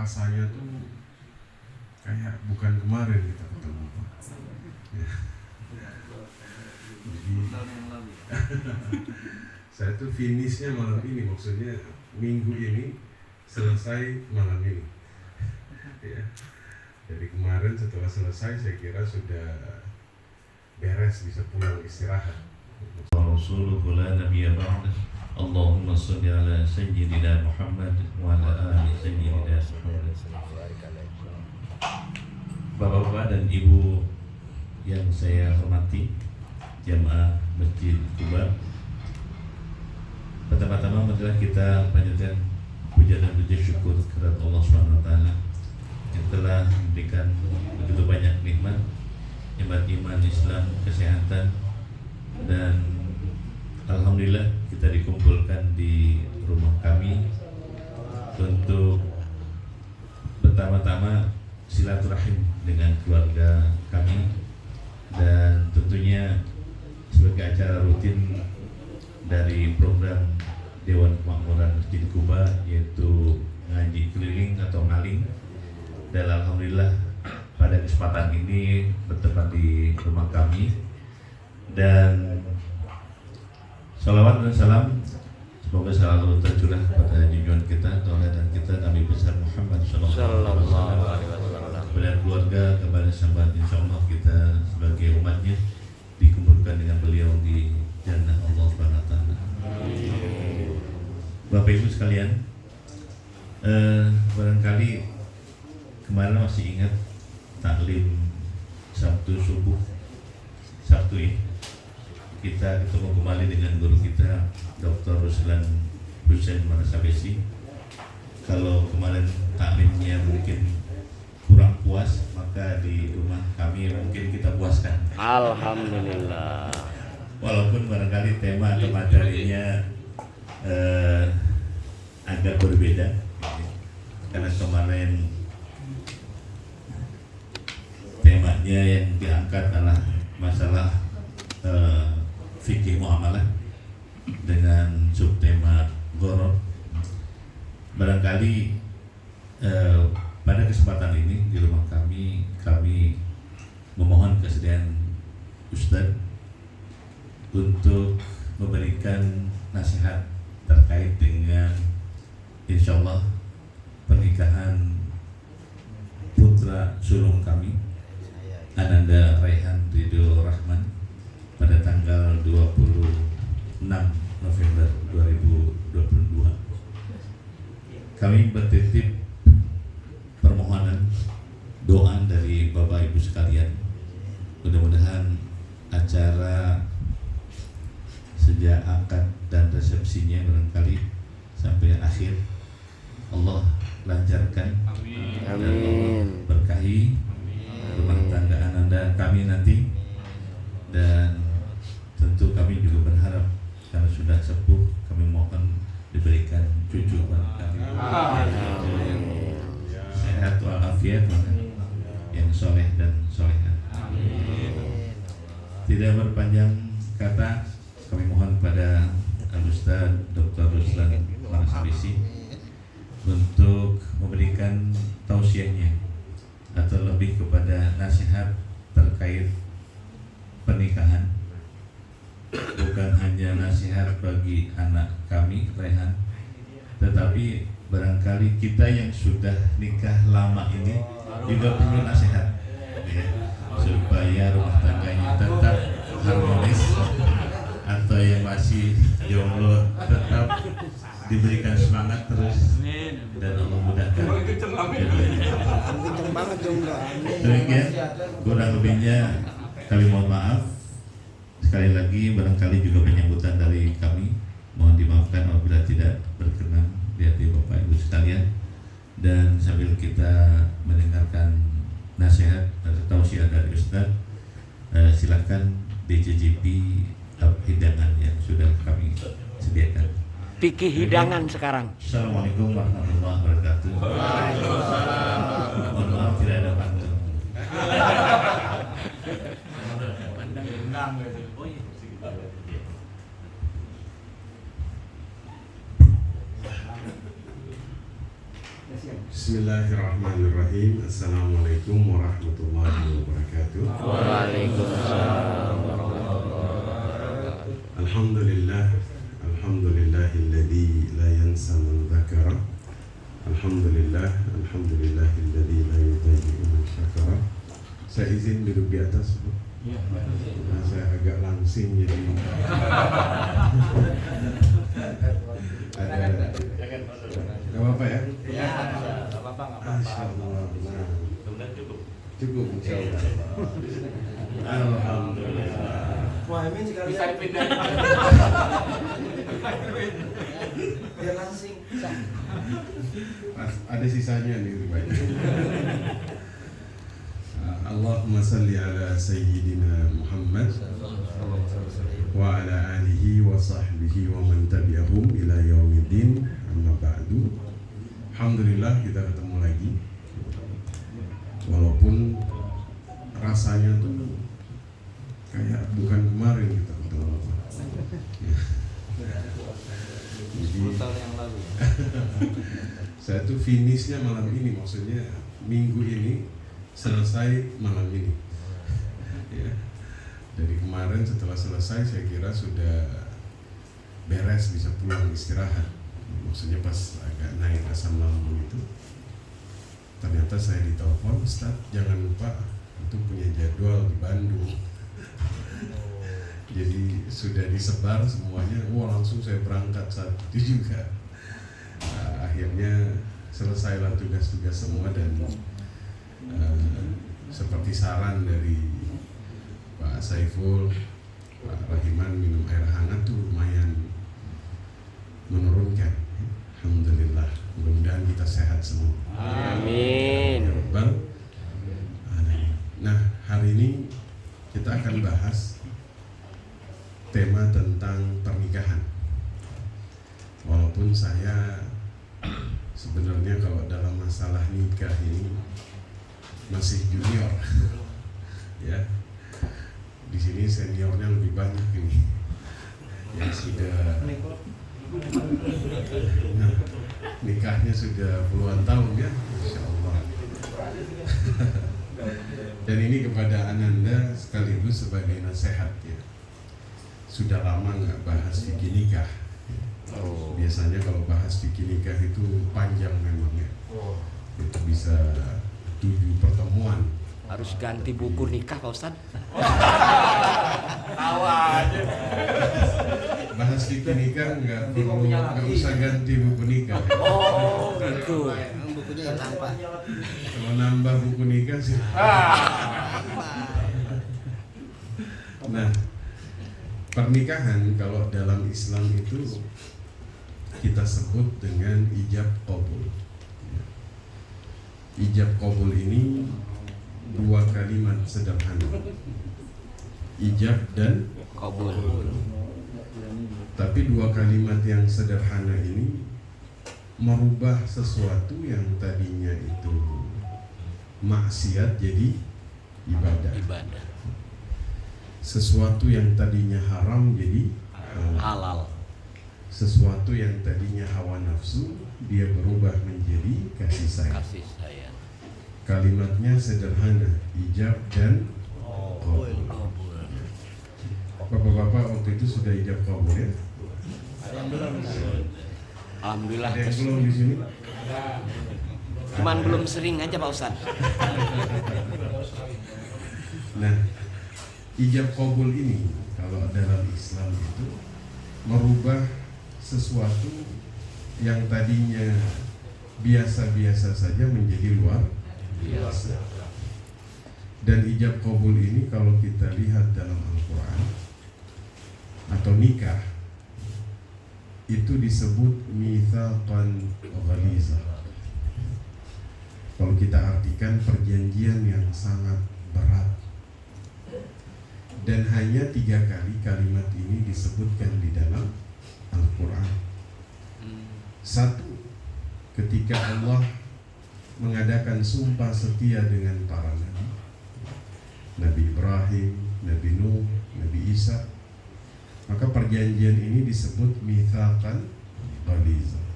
rasanya tuh kayak bukan kemarin kita ketemu Pak. Ya. Jadi saya tuh finishnya malam ini, maksudnya minggu ini selesai malam ini. Ya. Jadi kemarin setelah selesai saya kira sudah beres, bisa pulang istirahat. Rasulullah la nabiyya ba'da. Allahumma shalli ala sayyidina Muhammad wa ala ali sayyidina Muhammad. Bapak-bapak dan Ibu yang saya hormati, jamaah Masjid Quba, pertama-tama marilah kita panjatkan puja dan puji syukur kepada Allah Subhanahu wa taala yang telah memberikan begitu banyak nikmat iman, Islam, kesehatan, dan alhamdulillah kita dikumpulkan di rumah kami untuk pertama-tama silaturahim dengan keluarga kami, dan tentunya sebagai acara rutin dari program Dewan Kemakmuran Masjid Quba, yaitu ngaji keliling atau ngaling. Dan alhamdulillah pada kesempatan ini bertempat di rumah kami, dan salawat dan salam semoga selalu tercurah pada junjungan kita, tauladan kita, Nabi besar Muhammad sallallahu alaihi wasallam, kepada keluarga, kepada sahabat, insyaallah kita sebagai umatnya dikumpulkan dengan beliau di jannah Allah Subhanahu wa taala. Bapak Ibu sekalian, barangkali kemarin masih ingat taklim Sabtu subuh, Sabtu ini kita ketemu kembali dengan guru kita Dr. Ruslan Hussein Manasabesi. Kalau kemarin taklimnya mungkin kurang puas, maka di rumah kami mungkin kita puaskan. Alhamdulillah. Walaupun barangkali tema atau materinya agak berbeda, karena kemarin temanya yang diangkat adalah masalah fikih muamalah dengan subtema gharar. Barangkali pada kesempatan ini di rumah kami memohon kesediaan Ustadz untuk memberikan nasihat terkait dengan insyaallah pernikahan putra sulung kami, Ananda Raihan Ridho Rahman, pada tanggal 26 November 2022. Kami bertitip permohonan doa dari Bapak Ibu sekalian. Mudah-mudahan acara sejak akad dan resepsinya barangkali sampai akhir Allah lancarkan. Amin. Dan Allah berkahi rumah tangga Ananda kami nanti, dan tentu kami juga berharap karena sudah sepuh, kami mohon diberikan cucu barangkali sehat walafiat yang soleh dan soleha. Tidak berpanjang kata, kami mohon pada Al-Ustaz Dr. Ruslan Manasabesi untuk memberikan tausiahnya atau lebih kepada nasihat terkait pernikahan. Bukan hanya nasihat bagi anak kami Rehan, tetapi barangkali kita yang sudah nikah lama ini juga perlu nasihat, ya, supaya rumah tangganya tetap harmonis, atau yang masih jomblo tetap diberikan semangat terus dan Allah mudahkan. Demikian kurang lebihnya kami mohon maaf. Sekali lagi barangkali juga penyambutan dari kami mohon dimaafkan apabila tidak berkenan di hati Bapak Ibu sekalian. Dan sambil kita mendengarkan nasihat atau tausiah dari Ustaz, silakan DJJP hidangan yang sudah kami sediakan. Fikih hidangan sekarang. Assalamualaikum warahmatullahi wabarakatuh. Mohon maaf tidak ada pantun. Bismillahirrahmanirrahim. Assalamualaikum warahmatullahi wabarakatuh. Waalaikumsalam warahmatullahi wabarakatuh. Alhamdulillah, alhamdulillahilladzi la yansa man dzakara. Alhamdulillah, alhamdulillahilladzi la yudhi'u man syakara. Saya izin duduk di atas. Nah, saya agak langsing jadi ada nggak apa-apa ya? Nggak apa-apa. Cukup insyaallah. Alhamdulillah. Bisa dipindah. Biar langsing. Ada sisanya nih ribanya. Allahumma salli ala Sayyidina Muhammad wa ala alihi wa sahbihi wa man tabi'ahum ila yaumiddin, amma ba'du. Alhamdulillah kita ketemu lagi. Walaupun rasanya tuh kayak bukan kemarin kita ketemu. Jadi yang lalu. saya tuh finishnya malam ini, maksudnya minggu ini selesai malam ini. Ya. Dari kemarin setelah selesai saya kira sudah beres, bisa pulang istirahat. Maksudnya pas agak naik asam lambung itu, ternyata saya ditelepon, Ustaz jangan lupa itu punya jadwal di Bandung. Jadi sudah disebar semuanya, langsung saya berangkat saat itu juga. Akhirnya selesailah tugas-tugas semua dan seperti saran dari Pak Saiful, Pak Rahiman, minum air hangat tuh lumayan menurunkan. Alhamdulillah, mudah-mudahan kita sehat semua. Amin. Ya Rabbal Alamin. Nah, hari ini kita akan bahas tema tentang pernikahan. Walaupun saya sebenarnya kalau dalam masalah nikah ini masih junior, ya. Di sini seniornya lebih banyak ini, yang sudah nikahnya sudah puluhan tahun ya, Insya Allah. Dan ini kepada Ananda sekaligus sebagai nasihat ya. Sudah lama nggak bahas fikih nikah. Biasanya kalau bahas fikih nikah itu panjang memang ya. Itu bisa 7 pertemuan. Harus ganti buku nikah Pak Ustadz. Tawa aja. Bahas fikih nikah nggak usah ganti buku nikah. Oh gitu. Bukunya yang tanpa. Kalau nambah buku nikah sih. Nah, pernikahan kalau dalam Islam itu kita sebut dengan ijab qabul. Ijab qabul ini 2 kalimat sederhana, ijab dan Qabul. tapi 2 kalimat yang sederhana ini merubah sesuatu yang tadinya itu maksiat jadi ibadah. Sesuatu yang tadinya haram jadi Halal. Sesuatu yang tadinya hawa nafsu dia berubah menjadi kasih sayang. Kasih sayang. Kalimatnya sederhana, ijab dan qabul. Bapak-bapak waktu itu sudah ijab qabul ya? Alhamdulillah. Ada yang belum di sini? Cuman belum sering aja Pak Ustadz. Nah, ijab qabul ini kalau dalam Islam itu merubah sesuatu yang tadinya biasa-biasa saja menjadi luar biasa. Dan ijab qabul ini kalau kita lihat dalam Al-Quran atau nikah itu disebut mitsaqan ghalizah. Kalau kita artikan perjanjian yang sangat berat. Dan hanya 3 kali kalimat ini disebutkan di dalam Al-Quran. 1, ketika Allah mengadakan sumpah setia dengan para nabi, Nabi Ibrahim, Nabi Nuh, Nabi Isa, maka perjanjian ini disebut mitsaqan ghalizah.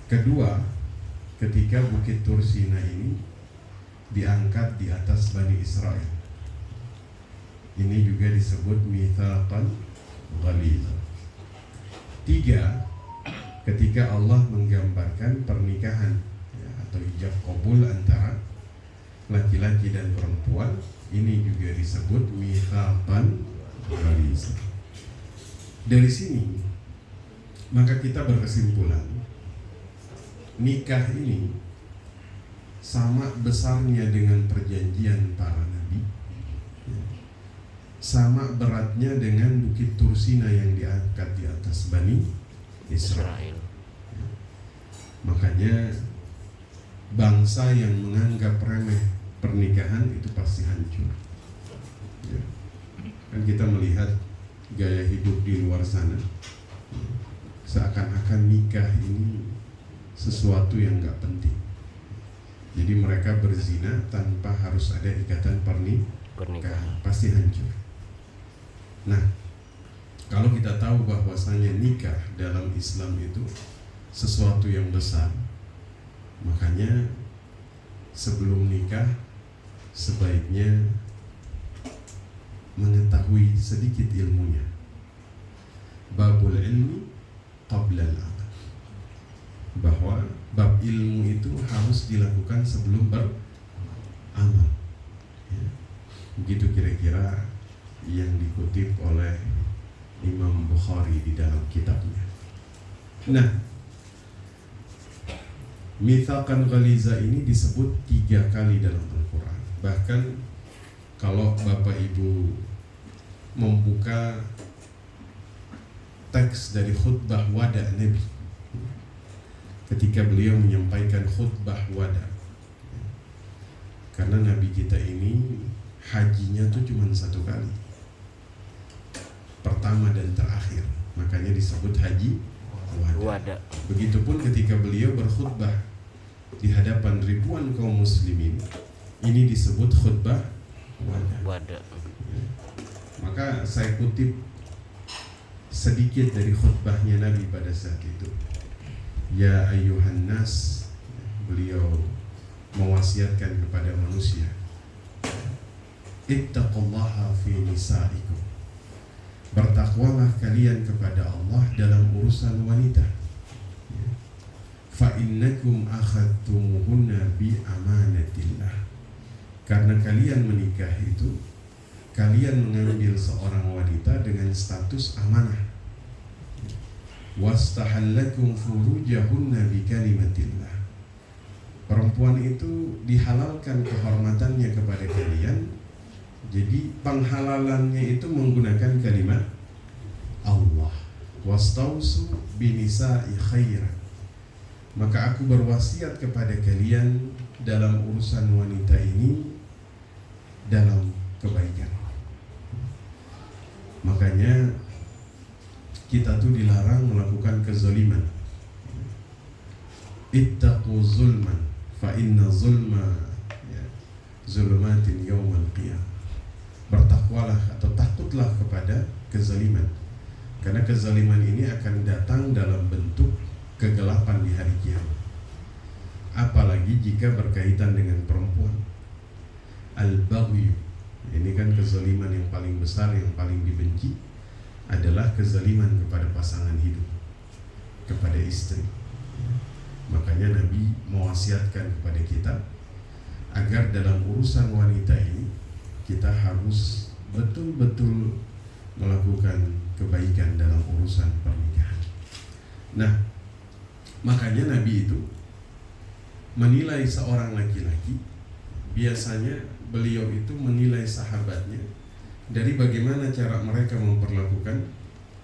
Kedua, ketika Bukit Tur Sina ini diangkat di atas Bani Israel. Ini juga disebut mitsaqan ghalidha. 3, ketika Allah menggambarkan pernikahan ya, atau ijab qabul antara laki-laki dan perempuan, ini juga disebut mitsaqan ghalidha. Dari sini maka kita berkesimpulan nikah ini sama besarnya dengan perjanjian para nabi, sama beratnya dengan Bukit Tur Sina yang diangkat di atas Bani Israel. Makanya bangsa yang menganggap remeh pernikahan itu pasti hancur. Ya. Kan kita melihat gaya hidup di luar sana, seakan-akan nikah ini sesuatu yang gak penting. Jadi mereka berzina tanpa harus ada ikatan pernikahan, pasti hancur. Nah, kalau kita tahu bahwasanya nikah dalam Islam itu sesuatu yang besar, makanya sebelum nikah sebaiknya mengetahui sedikit ilmunya. Babul ilmi qabla al-amal, bahwa bab ilmu itu harus dilakukan sebelum beramal ya. Begitu kira-kira yang dikutip oleh Imam Bukhari di dalam kitabnya. Nah, mitsaqan ghaliza ini disebut 3 kali dalam Al-Quran. Bahkan kalau Bapak Ibu membuka teks dari khutbah wada Nabi ketika beliau menyampaikan khutbah wada, karena Nabi kita ini hajinya tuh cuma 1 kali, pertama dan terakhir, makanya disebut haji wada. Begitupun ketika beliau berkhutbah di hadapan ribuan kaum muslimin, ini disebut khutbah wada. Maka saya kutip sedikit dari khutbahnya Nabi pada saat itu. Ya ayyuhan nas, beliau mewasiatkan kepada manusia, ittaqullaha fi nisaikum, bertakwalah kalian kepada Allah dalam urusan wanita. Fa innakum akhadtumuhunna bi amanatillah, karena kalian menikah itu kalian mengambil seorang wanita dengan status amanah. Wastahallakum furujahunna bi kalimatillah, perempuan itu dihalalkan kehormatannya kepada kalian. Jadi penghalalannya itu menggunakan kalimat Allah. Wastausu binisa'i khairan, maka aku berwasiat kepada kalian dalam urusan wanita ini dalam kebaikan. Makanya kita tuh dilarang melakukan kezaliman. Ittaqu zulman fa inna zulma zulumatin yawmal qiyamah. Bertakwalah atau takutlah kepada kezaliman, karena kezaliman ini akan datang dalam bentuk kegelapan di hari kiamat. Apalagi jika berkaitan dengan perempuan. Al-baghyu, ini kan kezaliman yang paling besar, yang paling dibenci adalah kezaliman kepada pasangan hidup, kepada istri. Makanya Nabi mewasiatkan kepada kita agar dalam urusan wanita ini kita harus betul-betul melakukan kebaikan dalam urusan pernikahan. Nah, makanya Nabi itu menilai seorang laki-laki, biasanya beliau itu menilai sahabatnya dari bagaimana cara mereka memperlakukan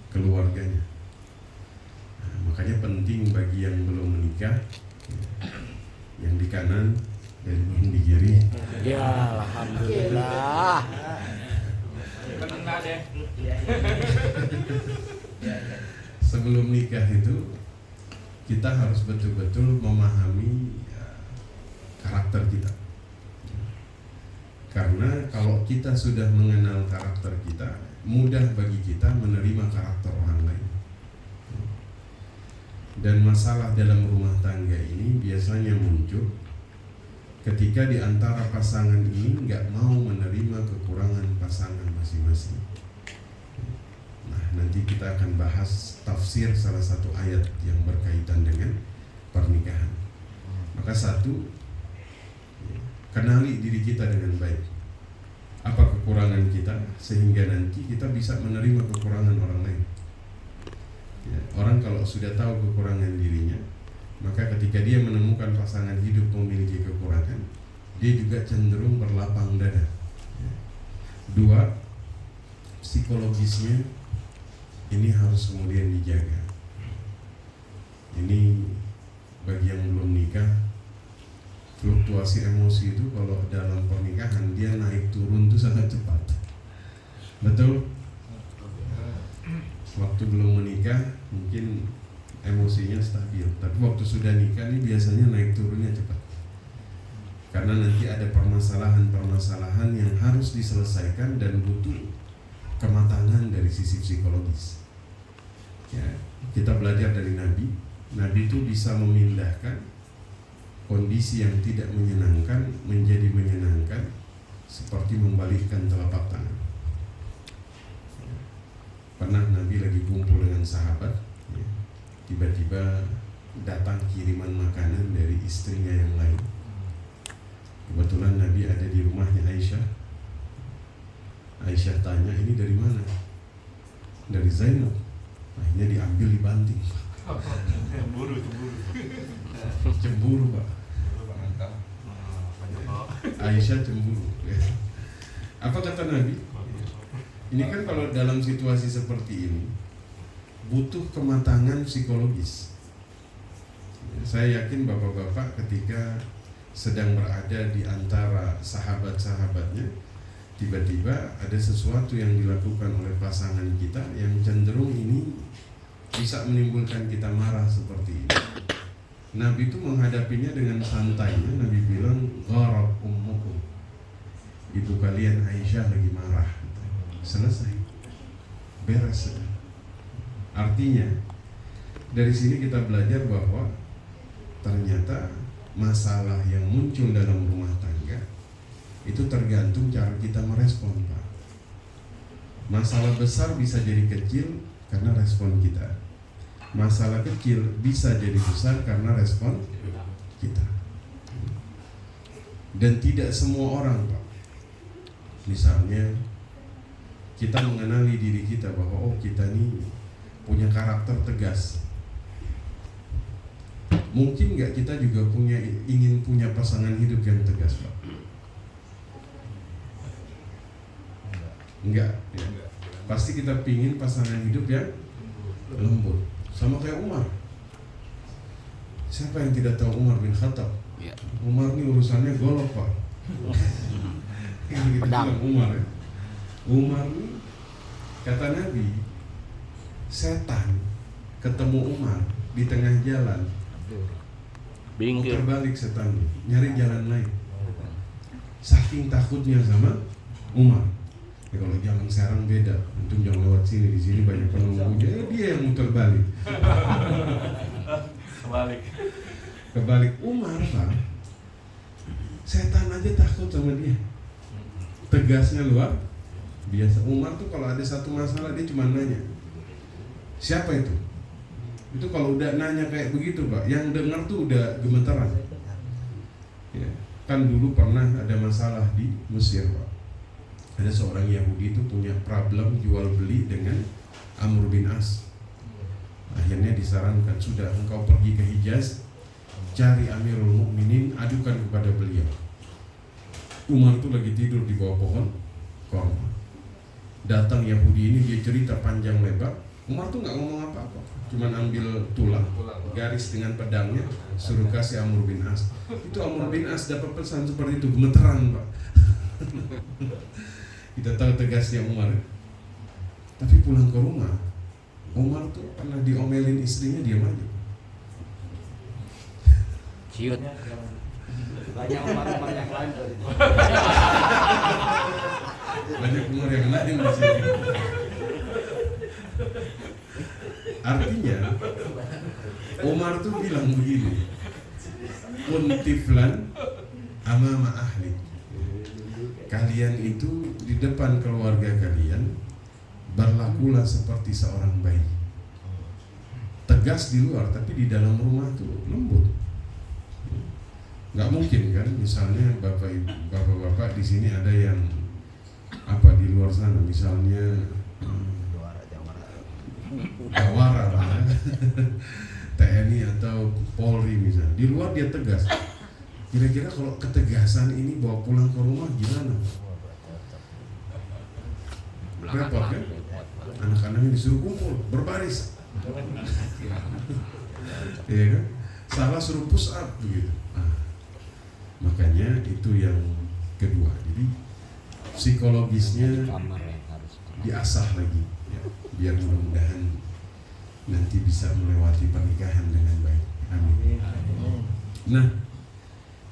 keluarganya. Nah, makanya penting bagi yang belum menikah, yang di kanan dan yang di kiri. Ya, alhamdulillah. Sebelum nikah itu kita harus betul-betul memahami karakter kita. Karena kalau kita sudah mengenal karakter kita, mudah bagi kita menerima karakter orang lain. Dan masalah dalam rumah tangga ini biasanya muncul ketika di antara pasangan ini nggak mau menerima kekurangan pasangan masing-masing. Nah, nanti kita akan bahas tafsir salah satu ayat yang berkaitan dengan pernikahan. Maka satu, kenali diri kita dengan baik. Apa kekurangan kita sehingga nanti kita bisa menerima kekurangan orang lain. Ya, orang kalau sudah tahu kekurangan dirinya, maka ketika dia menemukan pasangan hidup memiliki kekurangan, dia juga cenderung berlapang dada. Ya. Dua, psikologisnya ini harus kemudian dijaga. Ini bagi yang belum nikah, fluktuasi emosi itu kalau dalam pernikahan dia naik turun itu sangat cepat. Betul? Waktu belum menikah mungkin emosinya stabil, tapi waktu sudah nikah ini biasanya naik turunnya cepat. Karena nanti ada permasalahan-permasalahan yang harus diselesaikan dan butuh kematangan dari sisi psikologis. Ya, kita belajar dari Nabi. Nabi itu bisa memindahkan kondisi yang tidak menyenangkan menjadi menyenangkan, seperti membalikkan telapak tangan. Pernah Nabi lagi kumpul dengan sahabat, ya, tiba-tiba datang kiriman makanan dari istrinya yang lain. Kebetulan Nabi ada di rumahnya Aisyah. Aisyah tanya, ini dari mana? Dari Zainab. Akhirnya diambil, dibanting. Cemburu Pak. Aisyah cemburu. Apa kata Nabi? Ini kan kalau dalam situasi seperti ini butuh kematangan psikologis. Saya yakin bapak-bapak ketika sedang berada di antara sahabat-sahabatnya, tiba-tiba ada sesuatu yang dilakukan oleh pasangan kita yang cenderung ini bisa menimbulkan kita marah seperti ini. Nabi itu menghadapinya dengan santainya. Nabi bilang, gharab ummukum, ibu kalian Aisyah lagi marah. Selesai, beres. Artinya dari sini kita belajar bahwa ternyata masalah yang muncul dalam rumah tangga itu tergantung cara kita merespon, Pak. Masalah besar bisa jadi kecil karena respon kita. Masalah kecil bisa jadi besar karena respon kita. Dan tidak semua orang, Pak. Misalnya kita mengenali diri kita bahwa kita nih punya karakter tegas. Mungkin nggak kita juga ingin punya pasangan hidup yang tegas, Pak? Enggak, ya. Pasti kita pingin pasangan hidup yang lembut. Sama kayak Umar. Siapa yang tidak tahu Umar bin Khattab? Ya. Umar ini urusannya golok, Pak. Yang Pedang. Umar, ya. Umar ini, kata Nabi, setan ketemu Umar di tengah jalan, Binggir. terbalik setan, nyari jalan lain. Saking takutnya sama Umar. Ya kalau jalan Serang beda, antum jangan lewat sini, di sini banyak penunggu. Dia yang muter balik. Kebalik Umar, Pak. Setan aja takut sama dia. Tegasnya luar biasa. Umar tuh kalau ada satu masalah dia cuma nanya, siapa itu? Itu kalau udah nanya kayak begitu, Pak, yang dengar tuh udah gemeteran. Ya, kan dulu pernah ada masalah di Mesir, Pak. Ada seorang Yahudi itu punya problem jual beli dengan Amr bin As. Akhirnya disarankan, sudah engkau pergi ke Hijaz, cari Amirul Mukminin, adukan kepada beliau. Umar tuh lagi tidur di bawah pohon korma. Datang Yahudi ini, dia cerita panjang lebar. Umar tuh nggak ngomong apa-apa, cuman ambil tulang, garis dengan pedangnya, suruh kasih Amr bin As. Itu Amr bin As dapat pesan seperti itu, gemeteran, Pak. Kita tahu tegasnya Umar. Tapi pulang ke rumah, Umar tuh pernah diomelin istrinya, diam aja. Ciut. Banyak Umar yang lain. Banyak Umar yang lain di sini. Artinya Umar tuh bilang begini, kun tiflan amama ahli. Kalian itu di depan keluarga kalian berlakulah seperti seorang bayi. Tegas di luar, tapi di dalam rumah tuh lembut. Nggak mungkin kan, misalnya bapak-bapak di sini ada yang apa di luar sana, misalnya Jawara lah, TNI atau Polri misalnya, di luar dia tegas. Kira-kira kalau ketegasan ini bawa pulang ke rumah gimana? Repot kan? Anak-anaknya disuruh kumpul, berbaris. Iya kan? Salah suruh push up begitu. Makanya itu yang kedua. Jadi psikologisnya diasah lagi ya, biar mudah-mudahan nanti bisa melewati pernikahan dengan baik. Amin. Nah,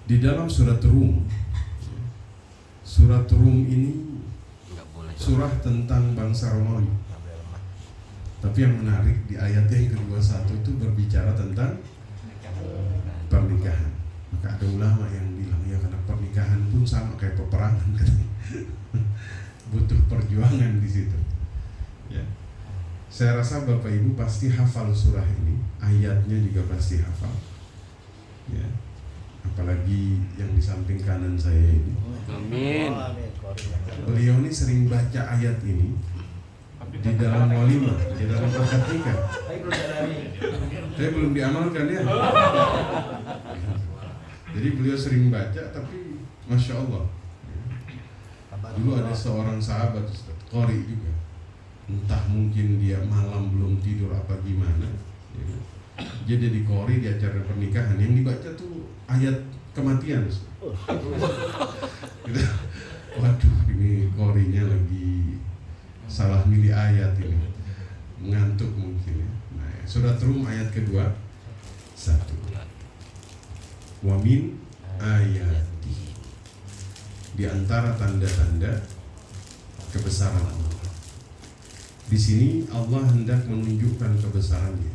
di dalam surat Rum ini surah tentang bangsa Romawi. Tapi yang menarik di ayat yang ke-21 itu berbicara tentang pernikahan. Maka ada ulama yang bilang ya karena pernikahan pun sama kayak peperangan kan. Butuh perjuangan di situ. Ya. Saya rasa Bapak Ibu pasti hafal surah ini, ayatnya juga pasti hafal. Ya. Apalagi yang di samping kanan saya ini. Amin. Beliau ini sering baca ayat ini di dalam walimah, di dalam akad nikah. Saya belum diamalkan ya. Jadi beliau sering baca, tapi Masya Allah. Dulu ada seorang sahabat Qori juga. Entah mungkin dia malam belum tidur apa gimana. Dia jadi Qori di acara pernikahan. Yang dibaca tuh ayat kematian. Waduh, ini Qorinya lagi salah milih ayat ini. Ngantuk mungkin ya. Nah, surat Rum ayat kedua 1. Wa min ayati, di antara tanda-tanda kebesaran Allah. Di sini Allah hendak menunjukkan kebesarannya.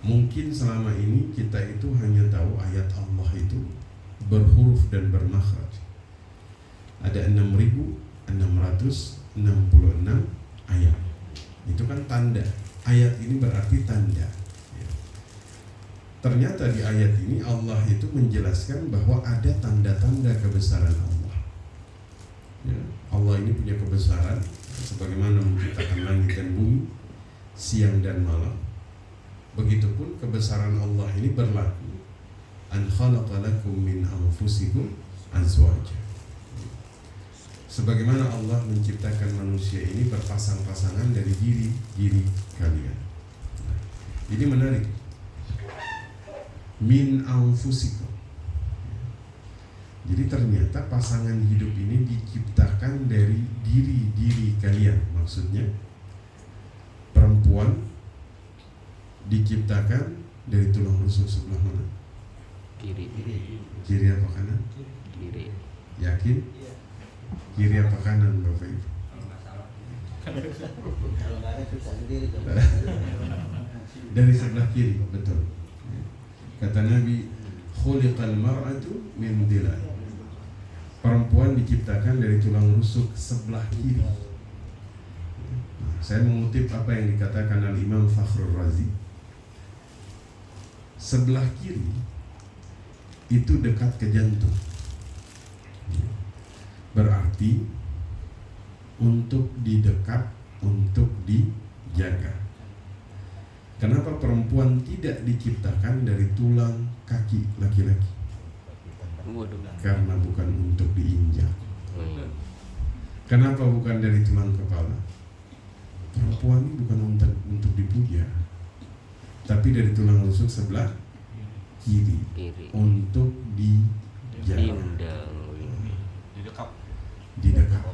Mungkin selama ini kita itu hanya tahu ayat Allah itu berhuruf dan bermakhraj. Ada 6.666 ayat. Itu kan tanda. Ayat ini berarti tanda. Ternyata di ayat ini Allah itu menjelaskan bahwa ada tanda-tanda kebesaran Allah. Ya, Allah ini punya kebesaran, sebagaimana menciptakan langit dan bumi, siang dan malam. Begitupun kebesaran Allah ini berlaku. An khalaqa lakum min anfusikum azwaja. Sebagaimana Allah menciptakan manusia ini berpasang-pasangan dari diri kalian. Nah, ini menarik. Min anfusikum. Jadi ternyata pasangan hidup ini diciptakan dari diri kalian. Maksudnya perempuan diciptakan dari tulang rusuk sebelah mana? Kiri. Kiri apa kanan? Kiri. Yakin? Kiri apa kanan Bapak Ibu? Dari sebelah kiri, betul. Kata Nabi, khuliqal mar'atu min dilai. Perempuan diciptakan dari tulang rusuk sebelah kiri. Saya mengutip apa yang dikatakan Al-Imam Fakhrul Razi. Sebelah kiri itu dekat ke jantung. Berarti untuk didekat, untuk dijaga. Kenapa perempuan tidak diciptakan dari tulang kaki laki-laki? Karena bukan untuk diinjak. Kenapa bukan dari tulang kepala? Perempuan ini bukan untuk dipuja, tapi dari tulang rusuk sebelah kiri. Untuk dijaga. Didekat.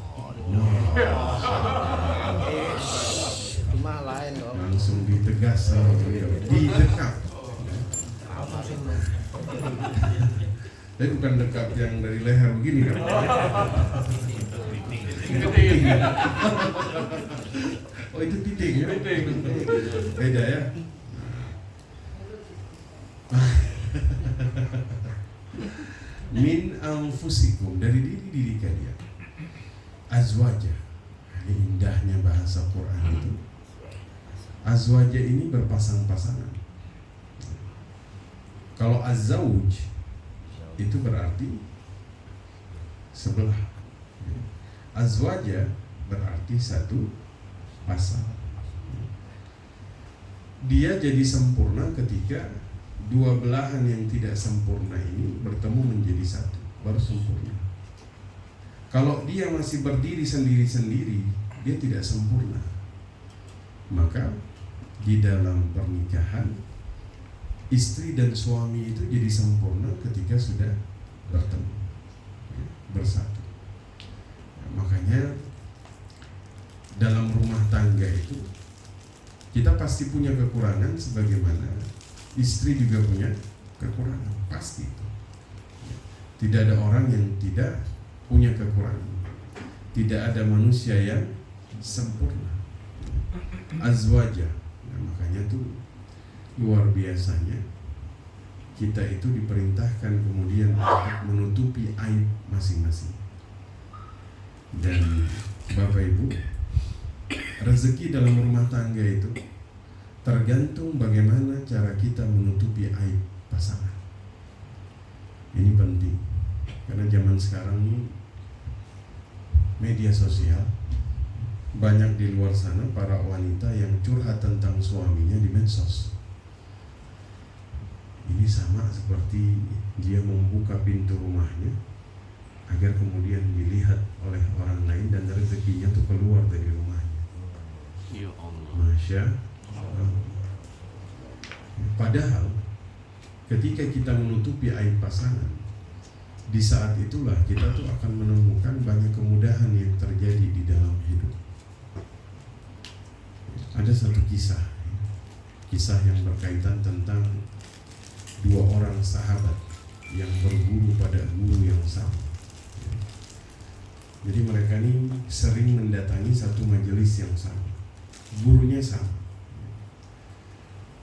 Cuma lain dong. Langsung ditegas sama beliau. Didekat. Tapi bukan dekat yang dari leher begini kan? Kepiting. Oh itu titik ya. Beda ya. Min anfusikum, dari diri kalian. Azwaja. Ini indahnya bahasa Quran itu. Azwaja ini berpasang-pasangan. Kalau azauj itu berarti sebelah. Azwaja berarti satu pasang. Dia jadi sempurna ketika dua belahan yang tidak sempurna ini bertemu menjadi satu, baru sempurna. Kalau dia masih berdiri sendiri-sendiri, dia tidak sempurna. Maka di dalam pernikahan, istri dan suami itu jadi sempurna ketika sudah bertemu, bersatu. Makanya dalam rumah tangga itu kita pasti punya kekurangan, sebagaimana istri juga punya kekurangan, pasti itu. Tidak ada orang yang tidak punya kekurangan. Tidak ada manusia yang sempurna. Azwaja. Nah, makanya tuh luar biasanya kita itu diperintahkan kemudian untuk menutupi aib masing-masing. Dan Bapak Ibu, rezeki dalam rumah tangga itu tergantung bagaimana cara kita menutupi aib pasangan. Ini penting, karena zaman sekarang ini media sosial, banyak di luar sana para wanita yang curhat tentang suaminya di medsos. Ini sama seperti dia membuka pintu rumahnya agar kemudian dilihat oleh orang lain dan rezekinya tuh keluar dari rumahnya. Ya Allah. Masya Allah. Padahal ketika kita menutupi aib pasangan, di saat itulah kita tuh akan menemukan banyak kemudahan yang terjadi di dalam hidup. Ada satu kisah yang berkaitan tentang dua orang sahabat yang berguru pada guru yang sama. Jadi mereka ini sering mendatangi satu majelis yang sama, gurunya sama.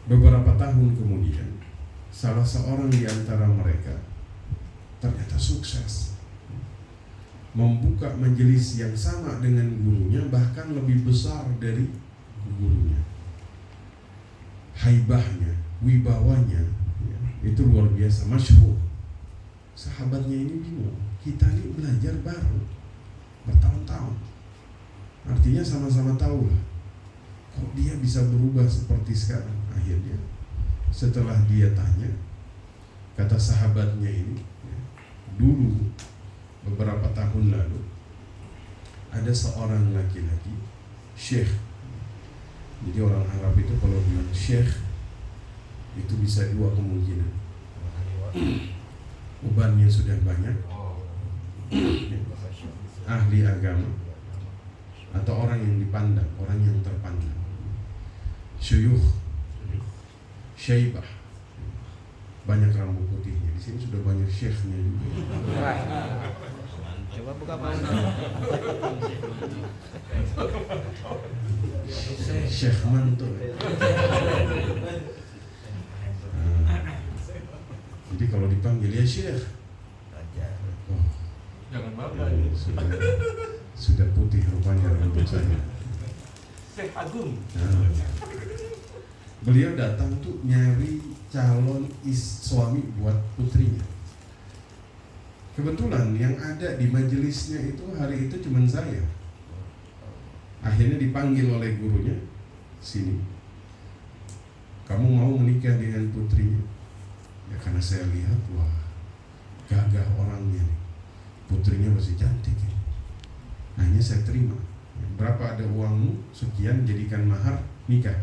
Beberapa tahun kemudian, salah seorang di antara mereka ternyata sukses membuka majelis yang sama dengan gurunya, bahkan lebih besar dari gurunya. Haibahnya, wibawanya, ya, itu luar biasa, masyhur. Sahabatnya ini bingung, kita ini belajar baru bertahun-tahun, artinya sama-sama tahu lah, kok dia bisa berubah seperti sekarang. Akhirnya setelah dia tanya, kata sahabatnya ini, ya, dulu beberapa tahun lalu ada seorang laki-laki syekh. Jadi orang Arab itu kalau bilang syekh itu bisa dua kemungkinan, ubannya sudah banyak, ahli agama, atau orang yang dipandang, orang yang terpandang. Syuyukh, syaibah, banyak rambut putihnya. Di sini sudah banyak syekhnya juga. Coba buka mana? Syekh mantul. Jadi kalau dipanggil ya syekh, oh, Jangan sudah putih rupanya rambut saya. Syekh Agung. Nah, beliau datang tuh nyari calon suami buat putrinya. Kebetulan yang ada di majelisnya itu hari itu cuma saya. Akhirnya dipanggil oleh gurunya, sini, kamu mau menikah dengan putrinya? Ya karena saya lihat, wah, gagah orangnya nih, putrinya masih cantik ya. Akhirnya saya terima. Berapa ada uangmu? Sekian, jadikan mahar, nikah.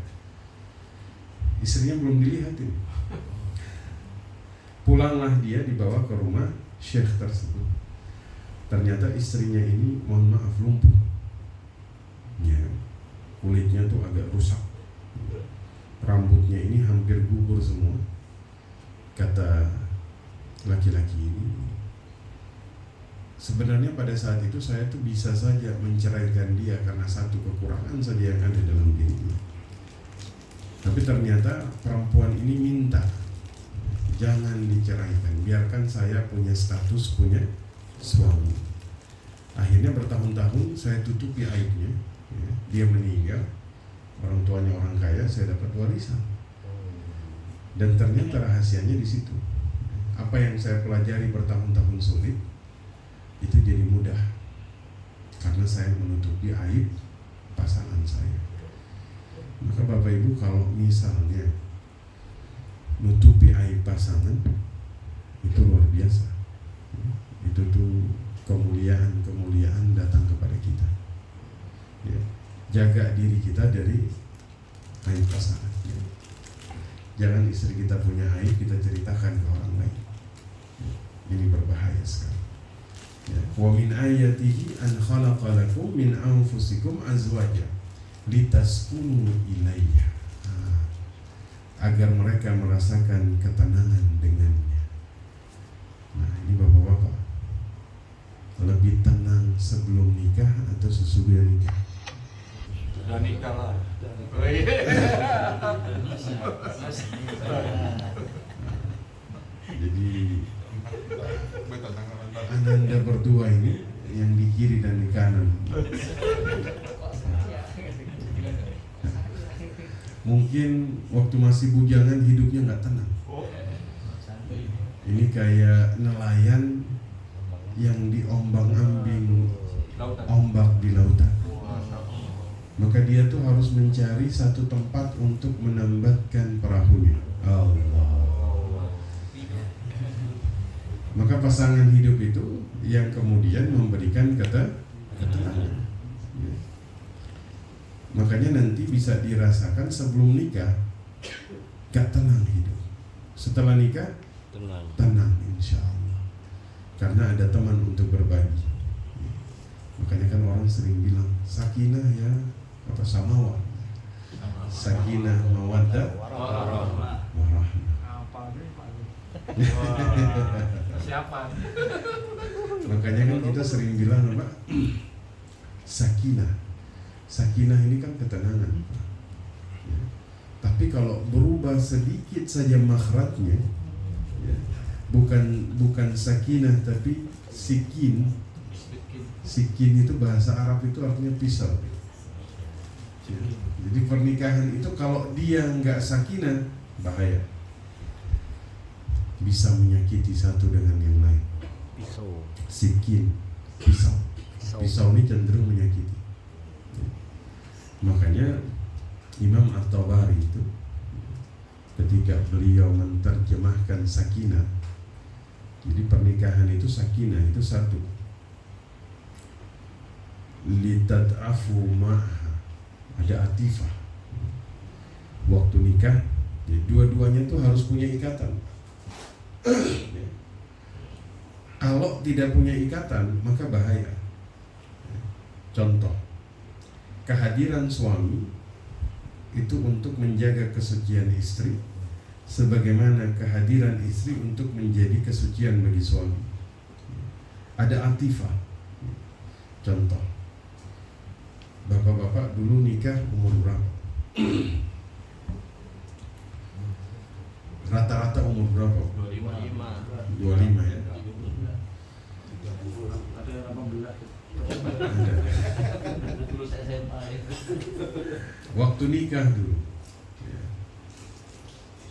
Istrinya belum dilihat ini. Pulanglah dia, dibawa ke rumah syekh tersebut. Ternyata istrinya ini, mohon maaf, lumpuh. Ya, kulitnya tuh agak rusak. Rambutnya ini hampir gugur semua. Kata laki-laki ini, sebenarnya pada saat itu saya tuh bisa saja menceraikan dia karena satu kekurangan saja yang ada dalam dirinya. Tapi ternyata perempuan ini minta, jangan diceraikan, biarkan saya punya status, punya suami. Akhirnya bertahun-tahun saya tutupi aibnya, ya. Dia meninggal, orang tuanya orang kaya, saya dapat warisan. Dan ternyata rahasianya di situ. Apa yang saya pelajari bertahun-tahun sulit itu jadi mudah karena saya menutupi aib pasangan saya. Maka Bapak Ibu, kalau misalnya nutupi aib pasangan itu luar biasa. Itu tuh kemuliaan datang kepada kita. Ya. Jaga diri kita dari aib pasangan. Ya. Jangan istri kita punya aib kita ceritakan ke orang lain. Ya. Ini berbahaya sekali. Ya. Wa min ayatihi an khalaqa lakum min anfusikum azwaja litaskunu ilaiha, agar mereka merasakan ketenangan dengannya. Nah, ini bapak-bapak, lebih tenang sebelum nikah atau sesudah nikah? Sudah nikah lah. Jadi Anda berdua ini yang di kiri dan di kanan, mungkin waktu masih bujangan hidupnya nggak tenang. Ini kayak nelayan yang diombang-ambing ombak di lautan. Maka dia tuh harus mencari satu tempat untuk menambatkan perahunya. Allah. Maka pasangan hidup itu yang kemudian memberikan ketenangan. Ya. Makanya nanti bisa dirasakan sebelum nikah gak tenang hidup. Setelah nikah tenang insya Allah. Karena ada teman untuk berbagi. Ya. Makanya kan orang sering bilang sakinah ya apa samawat. Sakinah mawaddah warahmah. Siapa? Makanya kan kita sering bilang apa? Sakinah. Sakinah ini kan ketenangan. Ya. Tapi kalau berubah sedikit saja makhrajnya, ya, bukan sakinah tapi sikin. Sikin itu bahasa Arab itu artinya pisau. Ya. Jadi pernikahan itu kalau dia nggak sakinah bahaya. Bisa menyakiti satu dengan yang lain. Pisau. Sikin, pisau. Pisau ini cenderung menyakiti. Makanya Imam At-Tabari itu ketika beliau menerjemahkan sakinah, jadi pernikahan itu sakinah itu satu, litad'afu ma'ha, ada atifah. Waktu nikah, ya, dua-duanya tuh harus punya ikatan. Kalau tidak punya ikatan maka bahaya. Contoh, kehadiran suami itu untuk menjaga kesucian istri, sebagaimana kehadiran istri untuk menjadi kesucian bagi suami. Ada atifah. Contoh, bapak-bapak dulu nikah umur berapa? Rata-rata umur berapa? 25 ya. Ada 18. Ada. Waktu nikah dulu, ya,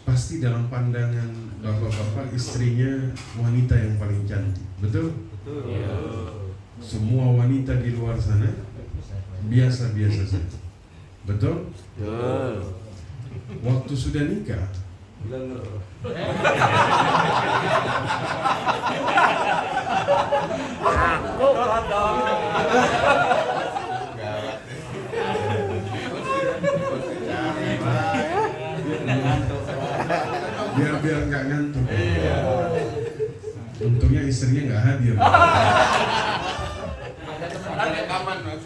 pasti dalam pandangan bapak-bapak istrinya wanita yang paling cantik, betul? Betul. Ya. Semua wanita di luar sana biasa-biasa saja, betul? Betul. Waktu sudah nikah, biar nggak ngantuk. Untungnya istrinya nggak hadir. Ada kapan, Mas?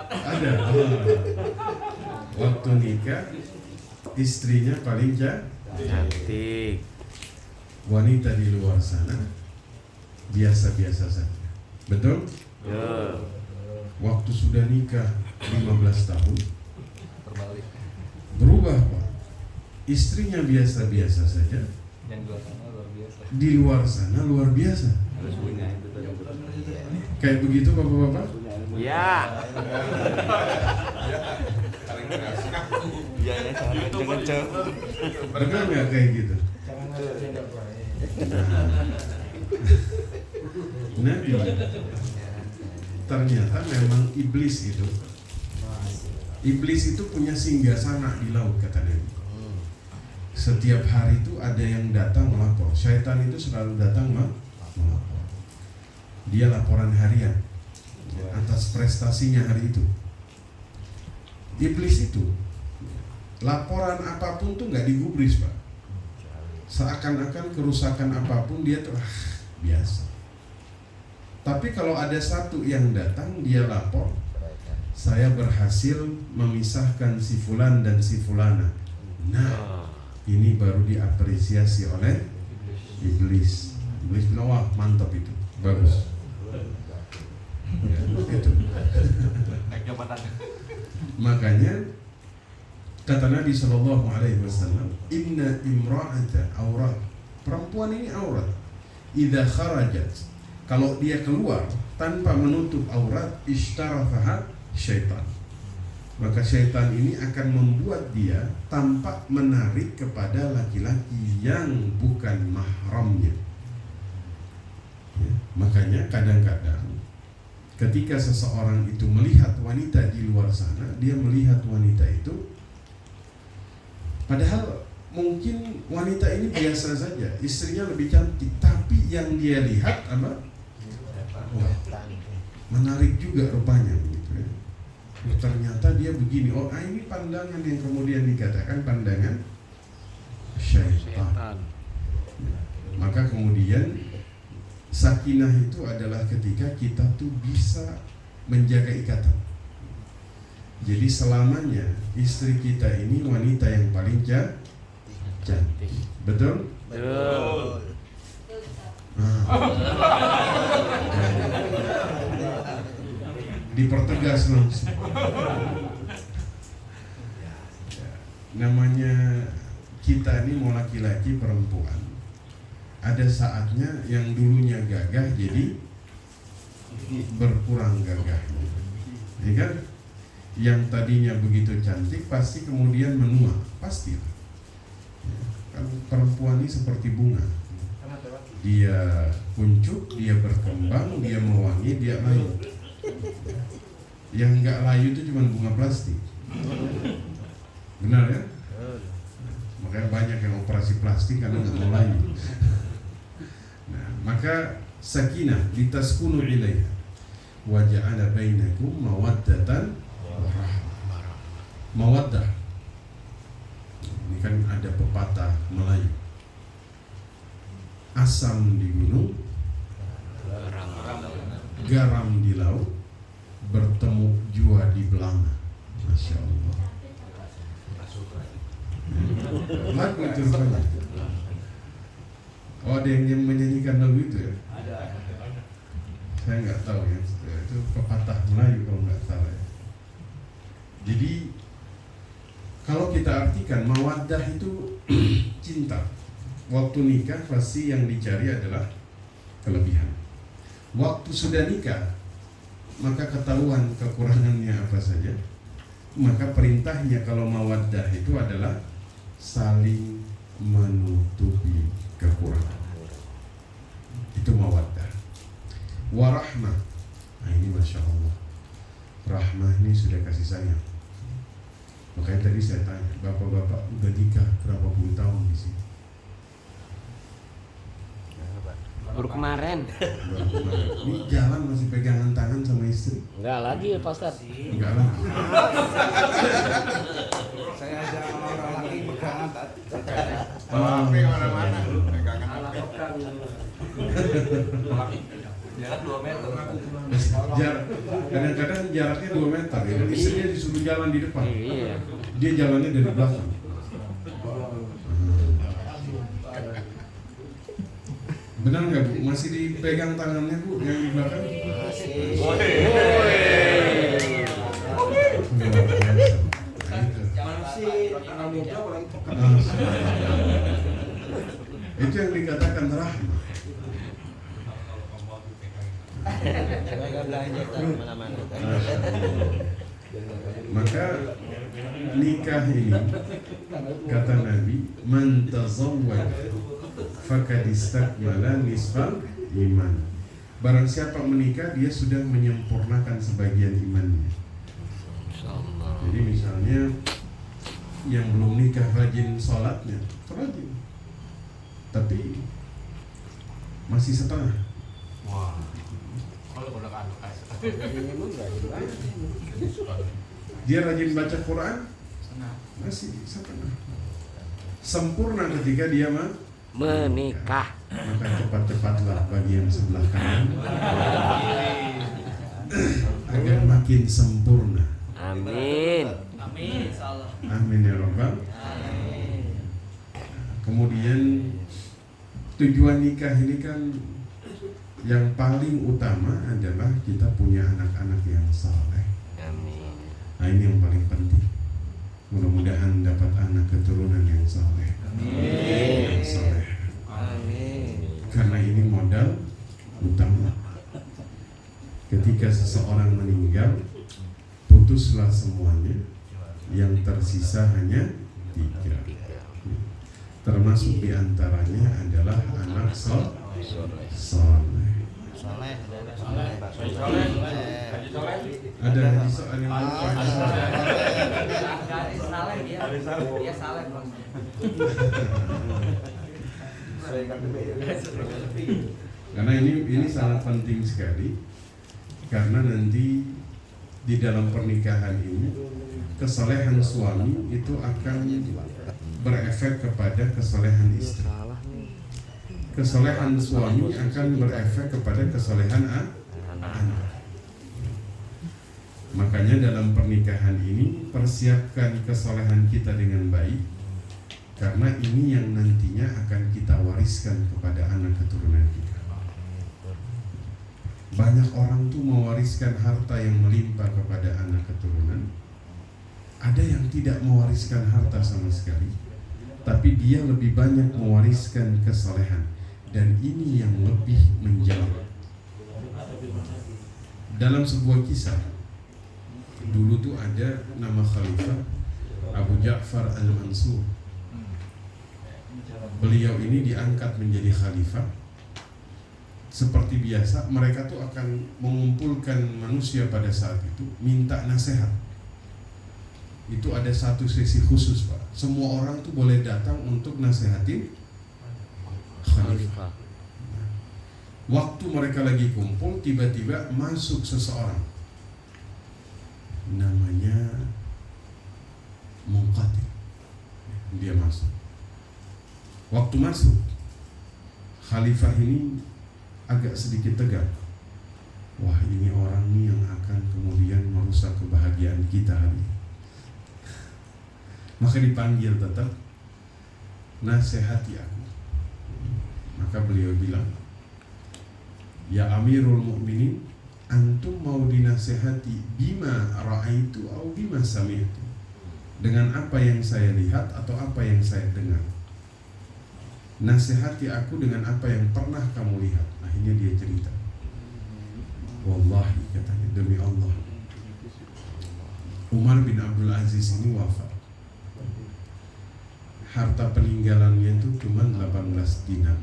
Ada. Waktu nikah istrinya paling cantik. wanita di luar sana biasa-biasa saja. Betul? Ya. Waktu sudah nikah 15 tahun berubah Pak. Istrinya biasa-biasa saja, Yang luar sana luar biasa. di luar sana luar biasa. Kayak begitu Bapak-bapak? Ya. Ya, jangan jauh. Benar nggak kayak gitu? Nabi ternyata memang iblis itu punya singgasana di laut, kata Nabi. Setiap hari itu ada yang datang melapor. Syaitan itu selalu datang melapor. Dia laporan harian atas prestasinya hari itu. Iblis itu laporan apapun tuh nggak digubris Pak. Seakan-akan kerusakan apapun dia tuh biasa. Tapi kalau ada satu yang datang dia lapor, saya berhasil memisahkan si fulan dan si fulana. Nah, ini baru diapresiasi oleh iblis. Iblis bilang, wah mantap itu, bagus. Ya, itu. Makanya kata Nabi SAW, inna imra'ata aurat. Perempuan ini aurat. Idza kharajat, kalau dia keluar tanpa menutup aurat, ishtarafaha syaitan. Maka syaitan ini akan membuat dia tampak menarik kepada laki-laki yang bukan mahramnya. Ya, makanya kadang-kadang ketika seseorang itu melihat wanita di luar sana, dia melihat wanita itu padahal mungkin wanita ini biasa saja, istrinya lebih cantik, tapi yang dia lihat apa? Wah, menarik juga rupanya gitu ya. Ternyata dia begini. Oh, ini pandangan yang kemudian dikatakan pandangan syaitan. Maka kemudian sakinah itu adalah ketika kita tuh bisa menjaga ikatan. Jadi selamanya istri kita ini wanita yang paling cantik. Betul? Betul. Dipertegas langsung. Namanya kita ini mau laki-laki perempuan, ada saatnya yang dulunya gagah jadi berkurang gagahnya, ya kan? Yang tadinya begitu cantik pasti kemudian menua, pasti. Kan perempuan ini seperti bunga, dia kuncup, dia berkembang, dia mewangi, dia layu. Yang enggak layu itu cuma bunga plastik. Benar ya? Makanya banyak yang operasi plastik karena nggak mau layu. Nah, maka sakinah litaskunu ilaiha wa ja'ala bainakum mawaddatan wa rahmah. Mawaddah. Ini kan ada pepatah Melayu. Asam di gunung, garam di laut, bertemu jua di belanga. Masya Allah. Lagu itu rupanya. Oh, ada yang menyanyikan lagu itu ya? Saya nggak tahu ya. Itu pepatah Melayu kalau nggak salah ya. Jadi kalau kita artikan mawaddah itu cinta. Waktu nikah pasti yang dicari adalah kelebihan. Waktu sudah nikah, maka ketahuan kekurangannya apa saja. Maka perintahnya kalau mawaddah itu adalah saling menutupi kekurangan. Itu mawaddah. Warahmah. Nah ini Masya Allah, rahmah ini sudah kasih sayang. Makanya tadi saya tanya, bapak-bapak udah nikah berapa puluh tahun di sini? Baru kemarin. Ini jalan masih pegangan tangan sama istri? Enggak lagi ya Pak Ustaz. Enggak lah. Saya aja orang laki pegangan tak. Oh, HP kemana-mana, pegangan HP. Jarak 2 meter. Kadang-kadang jaraknya 2 meter ya. Istrinya disuruh jalan di depan. Iya. Dia jalannya dari belakang. Benar nggak Bu? Masih dipegang tangannya Bu yang di belakang? Masih. Itu yang dikatakan rahmah. Saya belanja ke mana-mana. Maka nikah ini kata Nabi, man tazawwaj faqad istakmala nisfal iman. Barang siapa menikah dia sudah menyempurnakan sebagian imannya. Jadi misalnya yang belum nikah rajin sholatnya, rajin, tapi masih setengah. Wah. Kalau udah kan Dia rajin baca Quran, masih setengah. Sempurna ketika dia Menikah. maka cepat-cepatlah bagi yang sebelah kanan agar makin sempurna. Amin. Amin ya Rabbal. Kemudian tujuan nikah ini kan yang paling utama adalah kita punya anak-anak yang saleh. Amin. Nah ini yang paling penting. Mudah-mudahan dapat anak keturunan yang saleh. Amin. Yang saleh. Amin. Karena ini modal utama. Ketika seseorang meninggal, putuslah semuanya. Yang tersisa hanya 3. Termasuk diantaranya adalah anak soleh. Ada hadis soal yang karena ini sangat penting sekali, karena nanti di dalam pernikahan ini kesolehan suami itu akan berefek kepada kesolehan istri. Kesolehan suami akan berefek kepada kesolehan anak. Makanya dalam pernikahan ini persiapkan kesolehan kita dengan baik, karena ini yang nantinya akan kita wariskan kepada anak keturunan kita. Banyak orang tuh mewariskan harta yang melimpah kepada anak keturunan. Ada yang tidak mewariskan harta sama sekali, tapi dia lebih banyak mewariskan kesolehan. Dan ini yang lebih menjauh. Dalam sebuah kisah, dulu tuh ada nama khalifah Abu Ja'far Al-Mansur. Beliau ini diangkat menjadi khalifah. Seperti biasa, mereka tuh akan mengumpulkan manusia pada saat itu, minta nasihat. Itu ada satu sesi khusus, Pak. Semua orang tuh boleh datang untuk nasihatin khalifah. Waktu mereka lagi kumpul, tiba-tiba masuk seseorang, namanya Munqatir. Dia masuk. Waktu masuk, khalifah ini agak sedikit tegang. Wah, ini orang nih yang akan kemudian merusak kebahagiaan kita hari ini. Maka dipanggil tetap, nasihati aku. Maka beliau bilang, ya Amirul Mukminin, antum mau dinasihati bima ra'aitu atau bima sami'tu, dengan apa yang saya lihat atau apa yang saya dengar. Nasihati aku dengan apa yang pernah kamu lihat. Akhirnya dia cerita. Wallahi, katanya, demi Allah, Umar bin Abdul Aziz ini wafat. Harta peninggalannya itu cuma 18 dinar.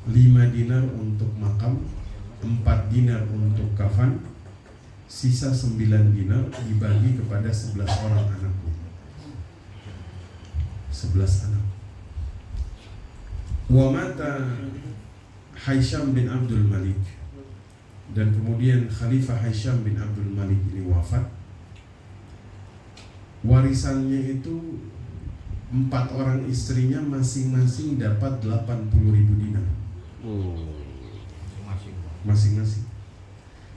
5 dinar untuk makam, 4 dinar untuk kafan, sisa 9 dinar dibagi kepada 11 orang anaknya. 11 anak. Wa mata Hisham bin Abdul Malik, dan kemudian Khalifah Hisham bin Abdul Malik ini wafat. Warisannya itu 4 orang istrinya masing-masing dapat 80.000 dinar. Masing-masing.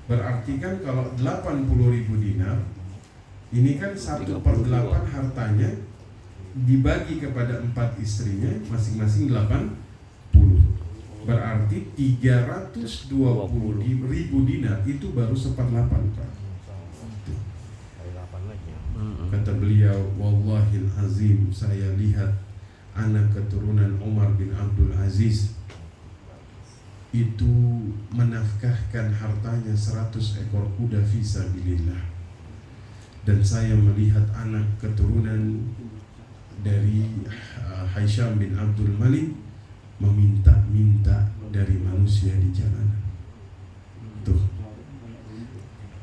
Berarti kan kalau 80.000 dinar, ini kan 1/8 hartanya dibagi kepada 4 istrinya, masing-masing 80. Berarti 320.000 dinar itu baru 1/8, Pak. Kata beliau, wallahil azim, saya lihat anak keturunan Umar bin Abdul Aziz itu menafkahkan hartanya 100 ekor kuda fisabilillah. Dan saya melihat anak keturunan dari Hisham bin Abdul Malik meminta-minta dari manusia di jalanan. Tuh,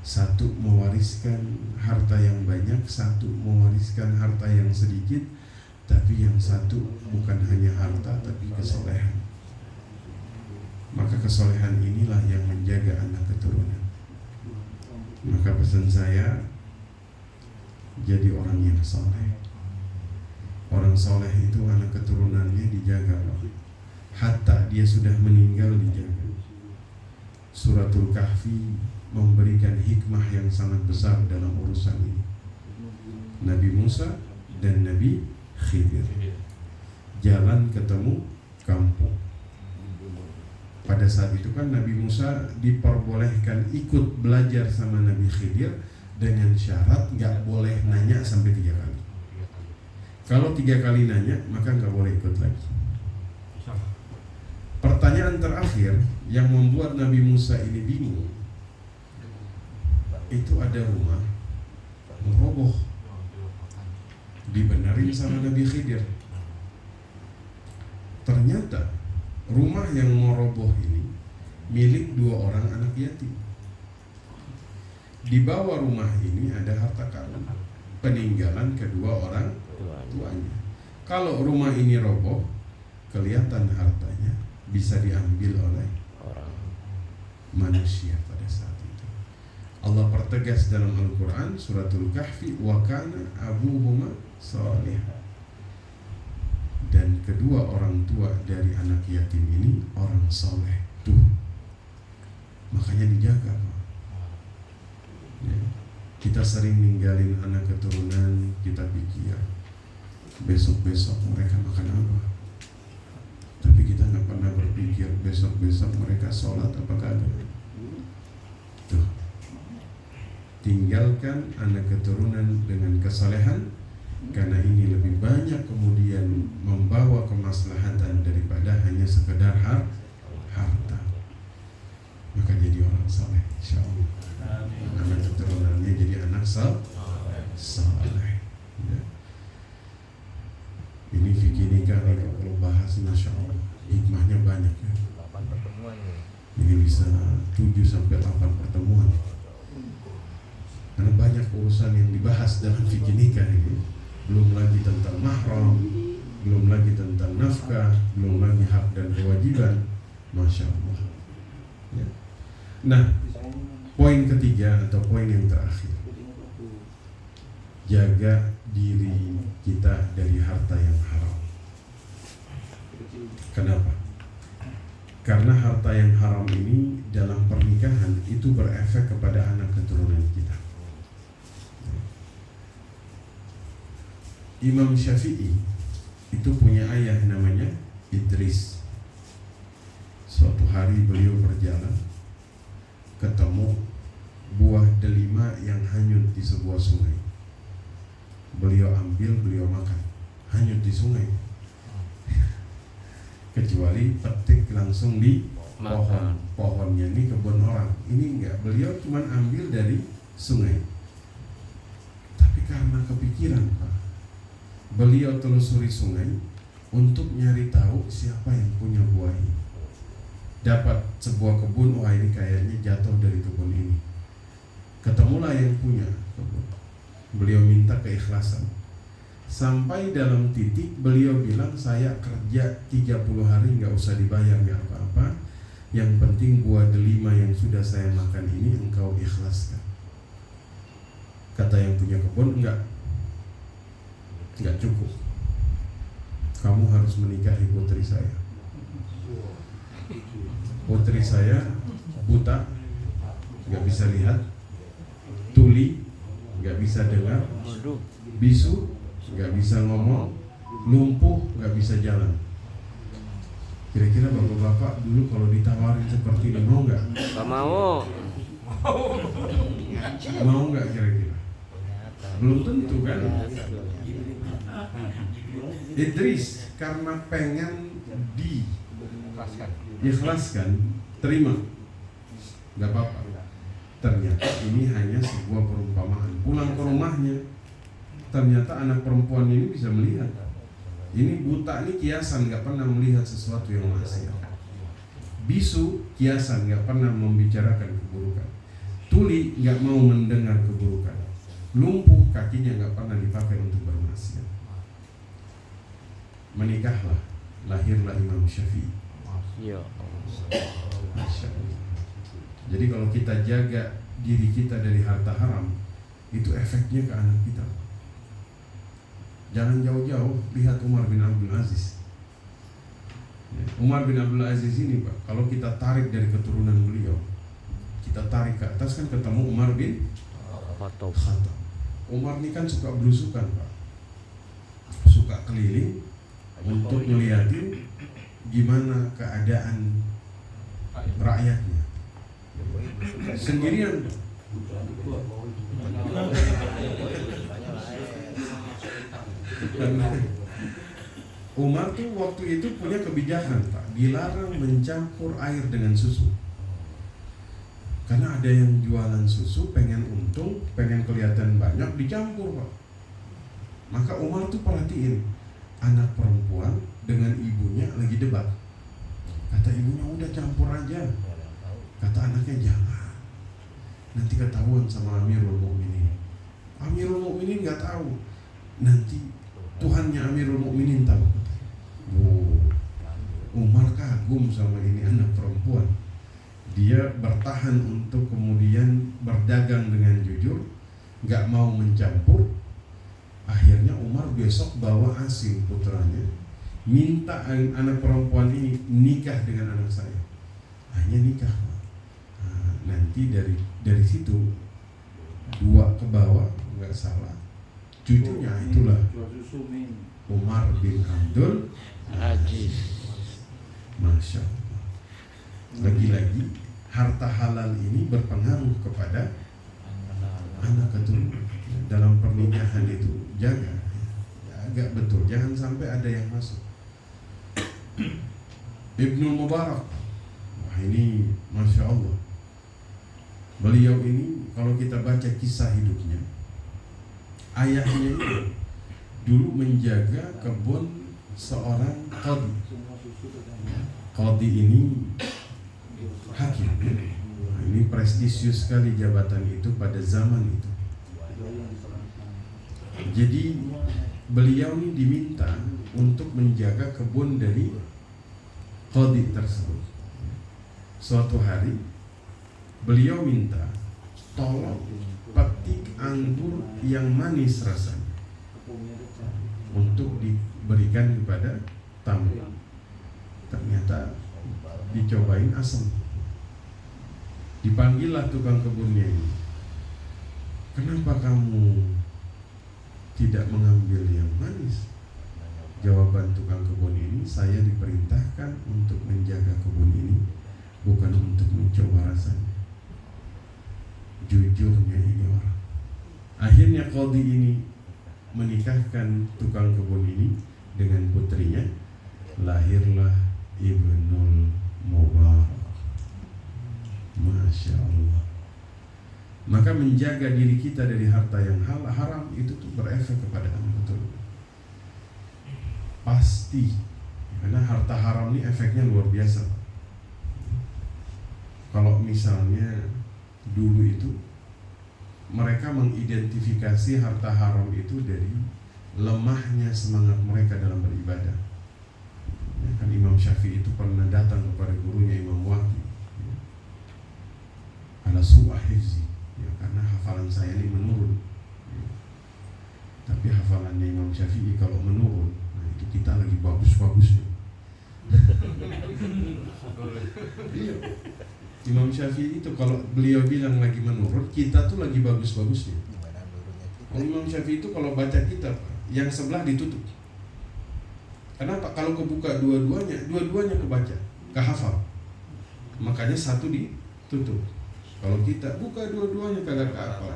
satu mewariskan harta yang banyak, satu mewariskan harta yang sedikit, tapi yang satu bukan hanya harta tapi kesolehan. Maka kesolehan inilah yang menjaga anak keturunan. Maka pesan saya, jadi orang yang soleh. Orang soleh itu anak keturunannya dijaga loh. Hatta dia sudah meninggal dijaga. Suratul Kahfi memberikan hikmah yang sangat besar dalam urusan ini. Nabi Musa dan Nabi Khidir jalan ketemu kampung. Pada saat itu kan Nabi Musa diperbolehkan ikut belajar sama Nabi Khidir dengan syarat gak boleh nanya sampai 3 kali. Kalau 3 kali nanya maka gak boleh ikut lagi. Pertanyaan terakhir yang membuat Nabi Musa ini bingung, itu ada rumah meroboh, dibenerin sama Nabi Khidir. Ternyata rumah yang meroboh ini milik 2 orang anak yatim. Di bawah rumah ini ada harta karun peninggalan kedua orang tuanya. Kalau rumah ini roboh, kelihatan hartanya bisa diambil oleh manusia pada saat itu. Allah pertegas dalam Al-Quran Suratul Kahfi, wa kana abuhuma salihah. Dan kedua orang tua dari anak yatim ini orang soleh. Tuh, makanya dijaga, Pak. Ya. Kita sering ninggalin anak keturunan, kita pikir besok-besok mereka makan apa, tapi kita nggak pernah berpikir besok-besok mereka sholat apa kagak. Tuh, tinggalkan anak keturunan dengan kesalehan, karena ini lebih banyak kemudian membawa kemaslahatan daripada hanya sekedar harta. Maka jadi orang saleh, insyaallah. Anak keturunannya jadi anak saleh. Ya. Ini fikih nikah nih, kalau bahas masya Allah hikmahnya banyak ya. Ini bisa 7-8 pertemuan. Karena banyak urusan yang dibahas dalam fikih nikah ini. Belum lagi tentang mahram, belum lagi tentang nafkah, belum lagi hak dan kewajiban. Masya Allah ya. Nah, poin ketiga atau poin yang terakhir, jaga diri kita dari harta yang haram. Kenapa? Karena harta yang haram ini dalam pernikahan itu berefek kepada anak keturunan kita. Imam Syafi'i itu punya ayah namanya Idris. Suatu hari beliau berjalan, ketemu buah delima yang hanyut di sebuah sungai. Beliau ambil, beliau makan, hanyut di sungai. Kecuali petik langsung di pohon. Pohonnya ini kebun orang. Ini enggak, beliau cuma ambil dari sungai. Tapi karena kepikiran, Pak, beliau telusuri sungai untuk nyari tahu siapa yang punya buah ini. Dapat sebuah kebun, wah ini kayaknya jatuh dari kebun ini. Ketemulah yang punya kebun. Beliau minta keikhlasan. Sampai dalam titik beliau bilang, saya kerja 30 hari nggak usah dibayar nggak apa-apa. Yang penting buah delima yang sudah saya makan ini engkau ikhlaskan. Kata yang punya kebun, nggak cukup. Kamu harus menikahi putri saya. Putri saya buta, nggak bisa lihat, tuli, nggak bisa dengar, bisu, nggak bisa ngomong, lumpuh, nggak bisa jalan. Kira-kira bapak-bapak dulu kalau ditawarin seperti ini mau nggak? Gak mau. Mau nggak kira-kira? Belum tentu kan? Idris karena pengen diikhlaskan, terima, nggak apa-apa. Ternyata ini hanya sebuah perumpamaan. Pulang ke rumahnya, ternyata anak perempuan ini bisa melihat. Ini buta, ini kiasan, nggak pernah melihat sesuatu yang maksiat. Bisu, kiasan, nggak pernah membicarakan keburukan. Tuli, nggak mau mendengar keburukan. Lumpuh, kakinya nggak pernah dipakai untuk bermaksiat. Menikahlah, lahirlah Imam Syafi'i. Iya. Masya Allah. Jadi kalau kita jaga diri kita dari harta haram, itu efeknya ke anak kita. Jangan jauh-jauh, lihat Umar bin Abdul Aziz. Umar bin Abdul Aziz ini Pak, kalau kita tarik dari keturunan beliau, kita tarik ke atas kan ketemu Umar bin Khattab. Umar ini kan suka belusukan Pak, suka keliling untuk ngeliatin gimana keadaan rakyatnya. Sendirian. Umar tuh waktu itu punya kebijakan Pak, dilarang mencampur air dengan susu. Karena ada yang jualan susu, pengen untung, pengen kelihatan banyak, dicampur Pak. Maka Umar tuh perhatiin, anak perempuan dengan ibunya lagi debat. Kata ibunya, udah campur aja. Kata anaknya, jangan, nanti ketahuan sama Amirul Mukminin. Amirul Mukminin nggak tahu, nanti Tuhannya Amirul Mukminin tahu. Umar kagum sama ini anak perempuan. Dia bertahan untuk kemudian berdagang dengan jujur, nggak mau mencampur. Akhirnya Umar besok bawa Asim putranya, minta anak perempuan ini nikah dengan anak saya. Hanya nikah. Nah, nanti dari situ 2 ke bawah nggak salah. Cucunya itulah Umar bin Abdul Aziz. Masya Allah. Lagi-lagi harta halal ini berpengaruh kepada anak keturunan. Dalam pernikahan itu jaga, agak betul, jangan sampai ada yang masuk. Ibnu Mubarak, wah ini Masya Allah. Beliau ini kalau kita baca kisah hidupnya, ayahnya itu dulu menjaga kebun seorang qadhi. Qadhi ini hakim. Nah, ini prestisius sekali jabatan itu pada zaman itu. Jadi beliau ini diminta untuk menjaga kebun dari qadhi tersebut. Suatu hari beliau minta tolong petik anggur yang manis rasanya untuk diberikan kepada tamu. Ternyata dicobain asam. Dipanggillah tukang kebunnya ini. Kenapa kamu tidak mengambil yang manis? Jawaban tukang kebun ini, saya diperintahkan untuk menjaga kebun ini, bukan untuk mencoba rasanya. Jujurnya ini orang. Akhirnya qadhi ini menikahkan tukang kebun ini dengan putrinya. Lahirlah Ibnul Mubarak. Masya Allah. Maka menjaga diri kita dari harta yang haram itu tuh berefek kepada anak keturunan. Pasti. Karena harta haram ini efeknya luar biasa. Kalau misalnya dulu itu mereka mengidentifikasi harta haram itu dari lemahnya semangat mereka dalam beribadah. Ya, kan Imam Syafi'i itu pernah datang kepada gurunya Imam Waqi, ya, ala su'ah hifzi, ya, karena hafalan saya ini menurun, ya. Tapi hafalannya Imam Syafi'i kalau menurun, nah itu kita lagi bagus-bagusnya. Iya. Imam Syafi'i itu kalau beliau bilang lagi menurun, kita tuh lagi bagus-bagusnya. Kalau Imam Syafi'i itu kalau baca kitab, yang sebelah ditutup. Kenapa? Kalau kebuka dua-duanya kebaca, kehafal. Makanya satu ditutup. Kalau kita buka dua-duanya kagak kehafal.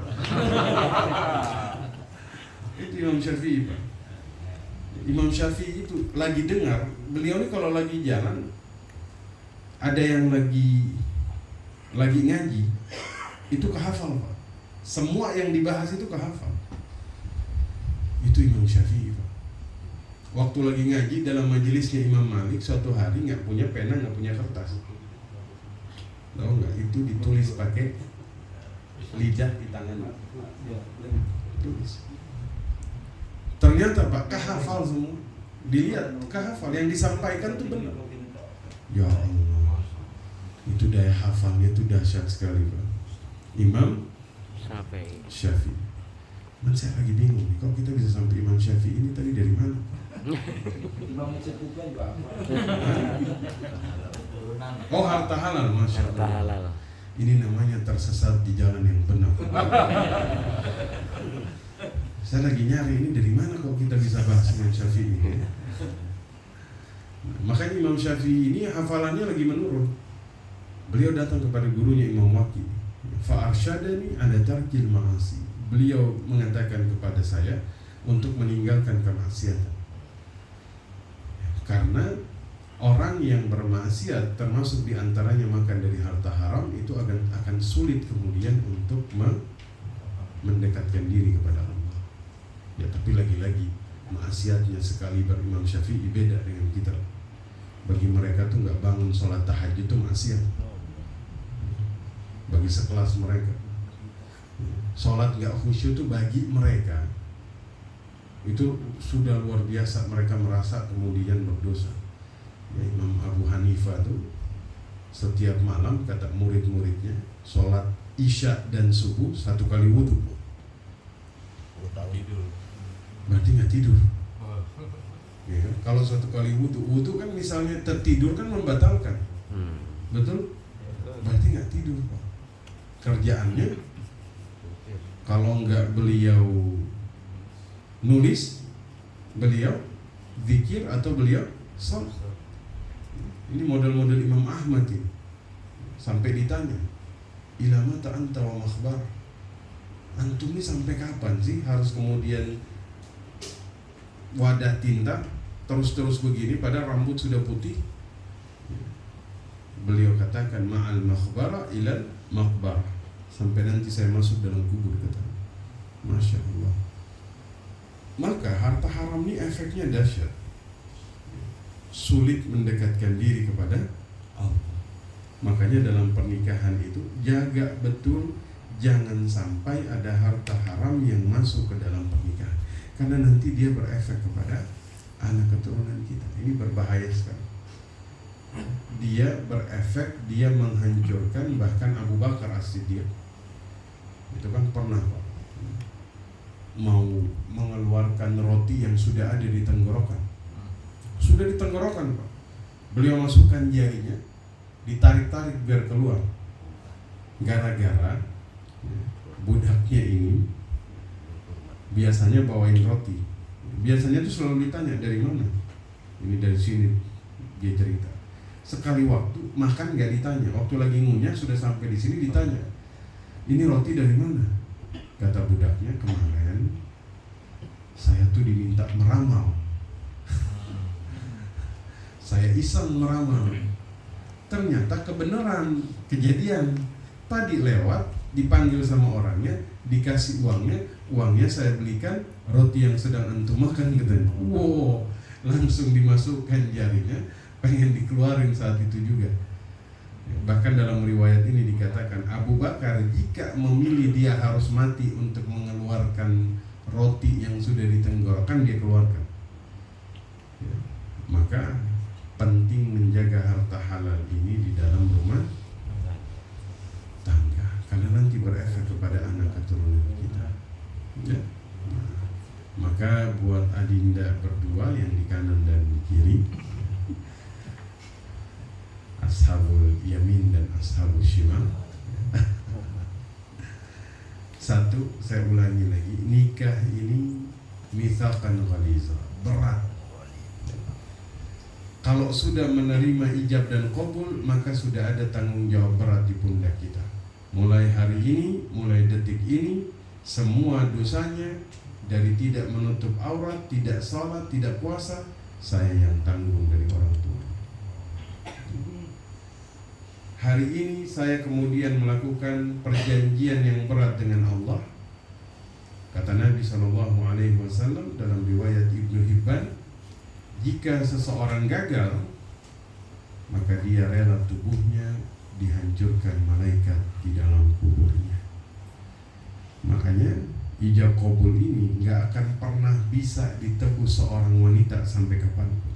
Itu Imam Syafi'i, Pak. Imam Syafi'i itu lagi dengar, beliau ini kalau lagi jalan, ada yang lagi ngaji, itu kehafal, Pak. Semua yang dibahas itu kehafal. Itu Imam Syafi'i, Pak. Waktu lagi ngaji dalam majelisnya Imam Malik, suatu hari nggak punya pena, nggak punya kertas. Tahu nggak? Itu ditulis pakai lidah di tangan. Tulis. Ternyata Pak, kahafal semua. Dilihat, kahafal. Yang disampaikan tuh benar. Ya Allah, itu daya hafalnya itu dahsyat sekali, Pak. Imam Syafi'i. Man, saya lagi bingung nih, kok kita bisa sampai Imam Syafi'i ini tadi dari mana? Imam Cepukan juga apa? Oh, harta halal, Masya Allah. Harta halal. Ini namanya tersesat di jalan yang benar. Saya lagi nyari ini dari mana kok kita bisa bahas Imam Syafi'i. Makanya Imam Syafi'i ini hafalannya lagi menurun. Beliau datang kepada gurunya Imam Waqi. Fa'arsyadani ala tarkil ma'asi. Beliau mengatakan kepada saya untuk meninggalkan kemaksiatan. Karena orang yang bermaksiat termasuk diantaranya makan dari harta haram itu akan sulit kemudian untuk mendekatkan diri kepada Allah. Ya, tapi lagi-lagi maksiatnya sekali Imam Syafi'i beda dengan kita. Bagi mereka tuh nggak bangun sholat tahajud itu maksiat. Bagi sekelas mereka, sholat nggak khusyuk itu bagi mereka itu sudah luar biasa. Mereka merasa kemudian berdosa. Ya, Imam Abu Hanifah tuh setiap malam kata murid-muridnya sholat isya dan subuh 1 kali wudhu. Tidur. Berarti nggak tidur. Ya, kalau 1 kali wudhu kan misalnya tertidur kan membatalkan. Betul? Berarti nggak tidur, Pak. Kerjaannya kalau nggak beliau nulis, beliau zikir atau beliau sholat. Ini model-model Imam Ahmad ini. Sampai ditanya, ilama ta'anta wa makhbar. Antum ini sampai kapan sih harus kemudian wadah tinta terus-terus begini padahal rambut sudah putih? Beliau katakan ma'al makhbara ilal makhbar. Sampai nanti saya masuk dalam kubur, kata. Masya Allah. Maka harta haram ini efeknya dahsyat. Sulit mendekatkan diri kepada Allah. Makanya dalam pernikahan itu jaga betul, jangan sampai ada harta haram yang masuk ke dalam pernikahan. Karena nanti dia berefek kepada anak keturunan kita. Ini berbahaya sekali. Dia berefek, dia menghancurkan. Bahkan Abu Bakar As-Siddiq itu kan pernah, Pak, mau mengeluarkan roti yang sudah ada di tenggorokan. Sudah di tenggorokan, Pak. Beliau masukkan jarinya, ditarik-tarik biar keluar. Gara-gara budaknya ini biasanya bawain roti. Biasanya tuh selalu ditanya dari mana. Ini dari sini, dia cerita. Sekali waktu makan nggak ditanya. Waktu lagi ngunyah sudah sampai di sini ditanya, ini roti dari mana? Kata budaknya, kemarin saya tuh diminta meramal. Saya iseng meramal. Ternyata kebenaran, kejadian. Tadi lewat, dipanggil sama orangnya, dikasih uangnya saya belikan roti yang sedang antum makan, katanya. Wow, langsung dimasukkan jarinya, pengen dikeluarin saat itu juga. Bahkan dalam riwayat ini dikatakan Abu Bakar jika memilih dia harus mati untuk mengeluarkan roti yang sudah ditenggorokan, dia keluarkan. Ya, maka penting menjaga harta halal ini di dalam rumah tangga, karena nanti berefek kepada anak keturunan kita. Ya. Nah, maka buat adinda berdua yang di kanan dan di kiri, ashabul yamin dan ashabul shimal. Satu, saya ulangi lagi, nikah ini mitsaqan ghaliza, berat. Kalau sudah menerima ijab dan qabul, maka sudah ada tanggung jawab berat di pundak kita. Mulai hari ini, mulai detik ini, semua dosanya dari tidak menutup aurat, tidak salat, tidak puasa, saya yang tanggung dari orang tua. Hari ini saya kemudian melakukan perjanjian yang berat dengan Allah. Kata Nabi SAW dalam riwayat Ibnu Hibban, jika seseorang gagal, maka dia rela tubuhnya dihancurkan malaikat di dalam kuburnya. Makanya ijab qabul ini nggak akan pernah bisa ditebus seorang wanita sampai kapanpun.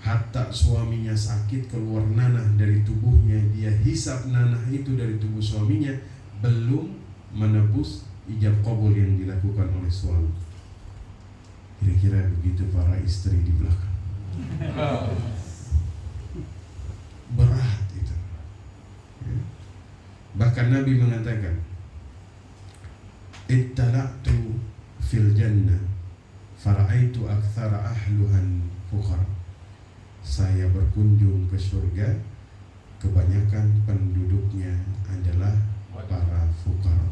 Hatta suaminya sakit keluar nanah dari tubuhnya, dia hisap nanah itu dari tubuh suaminya, belum menebus ijab qabul yang dilakukan oleh suami. Kira-kira begitu para istri di belakang. Berat itu. Bahkan Nabi mengatakan, ittala'tu fil jannah fara'aitu aktsara ahluhan fuqara. Saya berkunjung ke surga, kebanyakan penduduknya adalah para fuqara,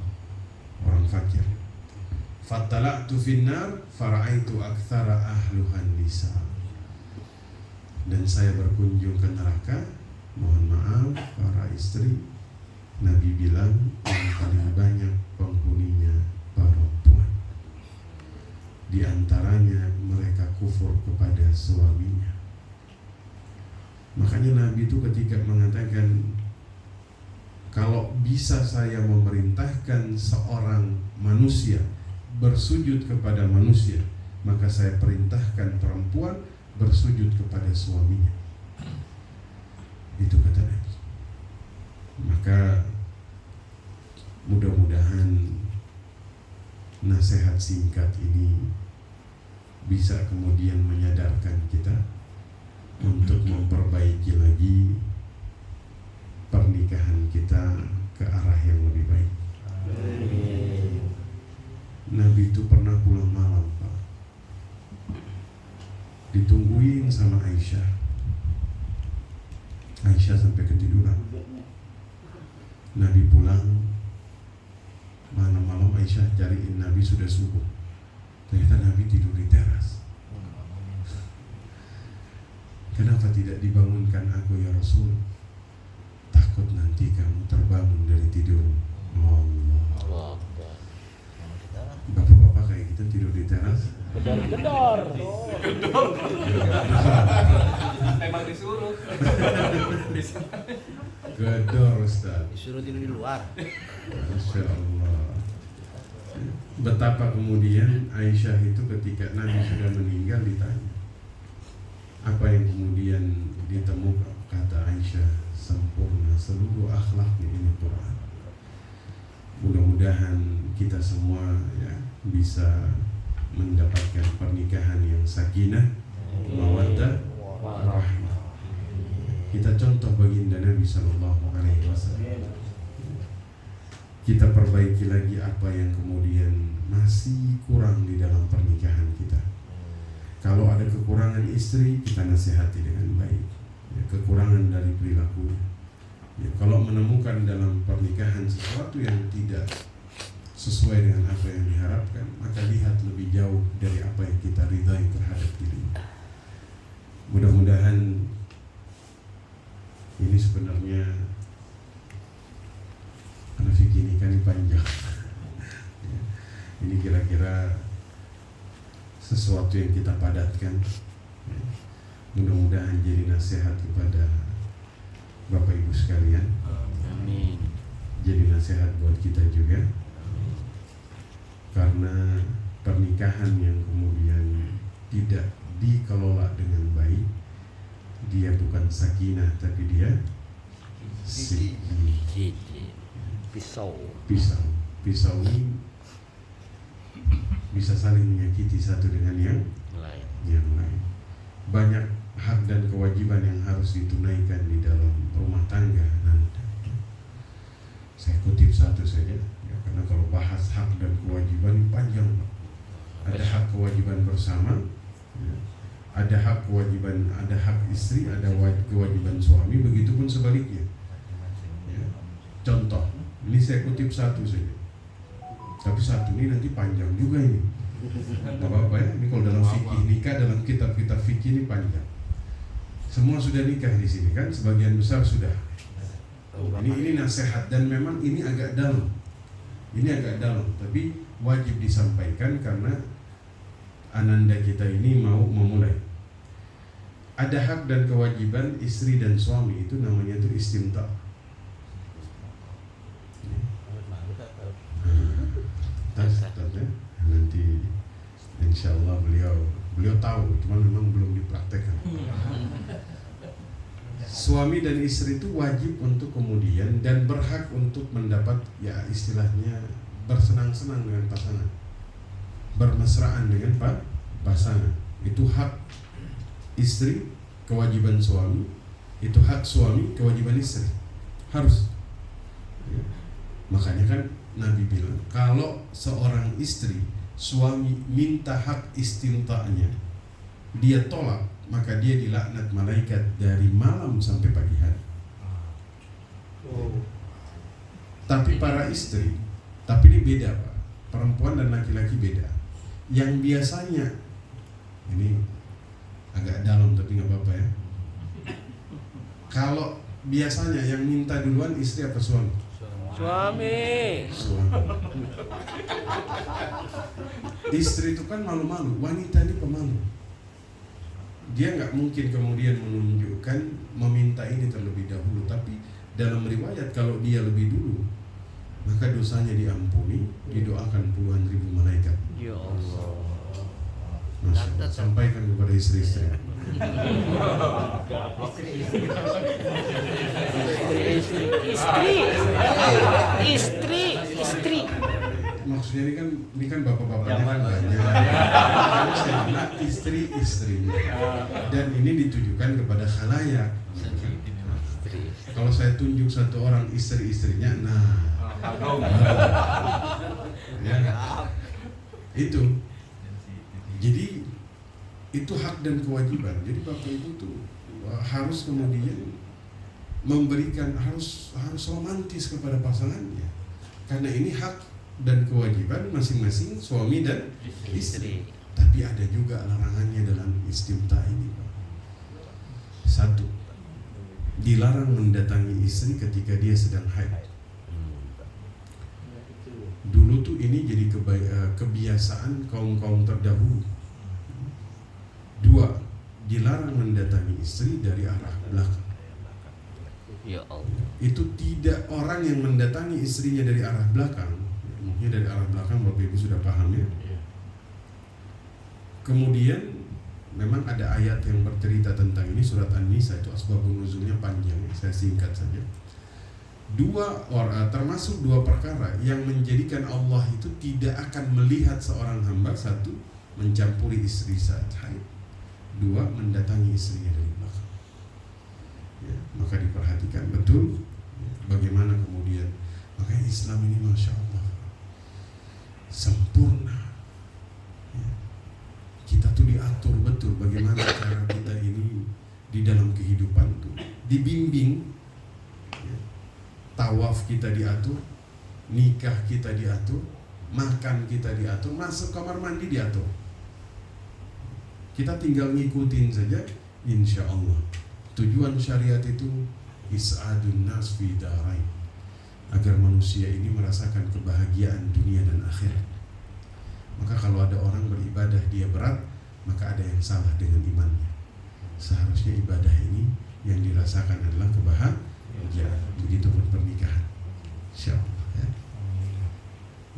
orang fakir. Fattala'tu finnar fara'aitu aktsara ahluhan nisa. Dan saya berkunjung ke neraka, mohon maaf para istri, Nabi bilang yang paling banyak penghuninya perempuan. Di antaranya mereka kufur kepada suaminya. Makanya Nabi itu ketika mengatakan, kalau bisa saya memerintahkan seorang manusia bersujud kepada manusia, maka saya perintahkan perempuan bersujud kepada suaminya. Itu kata Nabi. Maka mudah-mudahan nasihat singkat ini bisa kemudian menyadarkan kita untuk memperbaiki lagi pernikahan kita ke arah yang lebih baik. Nabi itu pernah pulang malam, Pak. Ditungguin sama Aisyah. Aisyah sampai ketiduran. Nabi pulang malam-malam, Aisyah cariin Nabi, sudah subuh. Ternyata Nabi tidur di teras. Kenapa tidak dibangunkan aku ya Rasul? Takut nanti kamu terbangun dari tidur. Allah. Bapak-bapak kayak kita tidur di teras. Gedor. Emang disuruh. Gedor Ustaz. Disuruh tidur di luar. Masya Allah. Betapa kemudian Aisyah itu ketika Nabi sudah meninggal ditanya, apa yang kemudian ditemukan? Kata Aisyah, sempurna seluruh akhlaknya ini Quran. Mudah-mudahan kita semua ya bisa mendapatkan pernikahan yang sakinah, mawaddah, rahmah. Kita contoh baginda Nabi SAW. Kita perbaiki lagi apa yang kemudian masih kurang di dalam pernikahan kita. Kalau ada kekurangan istri, kita nasihati dengan baik. Ya, kekurangan dari perilakunya. Ya, kalau menemukan dalam pernikahan sesuatu yang tidak sesuai dengan apa yang diharapkan, maka lihat lebih jauh dari apa yang kita ridhai terhadap diri. Mudah-mudahan ini sebenarnya karena fikih ini kan panjang. Ya, ini kira-kira sesuatu yang kita padatkan. Ya, mudah-mudahan jadi nasihat kepada Bapak Ibu sekalian. Amin. Jadi nasihat buat kita juga. Karena pernikahan yang kemudian tidak dikelola dengan baik, dia bukan sakinah tapi dia sikih. Pisau. Pisau ini bisa saling menyakiti satu dengan yang lain. Banyak hak dan kewajiban yang harus ditunaikan di dalam rumah tangga nanti. Saya kutip satu saja ya, karena kalau bahas hak dan kewajiban ini panjang. Ada hak kewajiban bersama ya. ada hak kewajiban, ada hak istri, ada kewajiban suami, begitupun sebaliknya. Ya. Contoh, ini saya kutip satu saja, tapi satu ini nanti panjang juga ini. Gak apa-apa ya, ini kalau dalam fikih nikah, dalam kitab-kitab fikih ini panjang. Semua sudah nikah di sini kan, sebagian besar sudah. Ini nasihat dan memang ini agak dalam. Ini agak dalam, tapi wajib disampaikan karena ananda kita ini mau memulai. Ada hak dan kewajiban istri dan suami, itu namanya itu istimta. Tanya nanti insya Allah beliau tahu, cuma memang belum dipraktekkan. Suami dan istri itu wajib untuk kemudian dan berhak untuk mendapat, ya istilahnya bersenang-senang dengan pasangan, bermesraan dengan pasangan. Itu hak istri, kewajiban suami. Itu hak suami, kewajiban istri. Harus ya. Makanya kan Nabi bilang, kalau seorang istri, suami minta hak istimta'nya, dia tolak, maka dia dilaknat malaikat dari malam sampai pagi hari. Tapi para istri, tapi ini beda Pak, perempuan dan laki-laki beda. Yang biasanya, ini agak dalam tapi nggak apa-apa ya. Kalau biasanya yang minta duluan istri apa suami? Suami. Istri itu kan malu-malu, wanita ini pemalu. Dia nggak mungkin kemudian menunjukkan meminta ini terlebih dahulu, tapi dalam riwayat kalau dia lebih dulu, maka dosanya diampuni, didoakan puluhan ribu malaikat. Ya Allah. Masya Allah. Sampaikan kepada istri-istri. Istri. Maksudnya ini kan bapak-bapaknya kan banyak. Saya bilang istri-istri. Dan ini ditujukan kepada khalayak. Kalau saya tunjuk satu orang istri-istrinya, nah, ya, itu. Jadi itu hak dan kewajiban. Jadi bapak ibu tuh harus kemudian memberikan, harus romantis kepada pasangannya, karena ini hak dan kewajiban masing-masing suami dan istri. Tapi ada juga larangannya dalam istimta ini, Pak. 1, dilarang mendatangi istri ketika dia sedang haid. Dulu tuh ini jadi kebiasaan kaum-kaum terdahulu. 2, dilarang mendatangi istri dari arah belakang. Ya Allah. Itu tidak orang yang mendatangi istrinya dari arah belakang. Mungkin dari arah belakang Bapak Ibu sudah paham ya. Kemudian memang ada ayat yang bercerita tentang ini, surat An-Nisa, itu asbabun nuzulnya panjang, saya singkat saja. Termasuk 2 perkara yang menjadikan Allah itu tidak akan melihat seorang hamba. 1, mencampuri istri saat haid. 2, mendatangi istrinya dari belakang. Ya, maka diperhatikan betul bagaimana kemudian. Makanya Islam ini Masya Allah sempurna ya. Kita tuh diatur betul bagaimana cara kita ini di dalam kehidupan tuh dibimbing ya. Tawaf kita diatur, nikah kita diatur, makan kita diatur, masuk kamar mandi diatur. Kita tinggal ngikutin saja, insya Allah. Tujuan syariat itu is'adun nas fi darain, agar manusia ini merasakan kebahagiaan dunia dan akhirat. Maka kalau ada orang beribadah dia berat, maka ada yang salah dengan imannya. Seharusnya ibadah ini yang dirasakan adalah kebahagiaan. Begitupun pernikahan, insya Allah ya.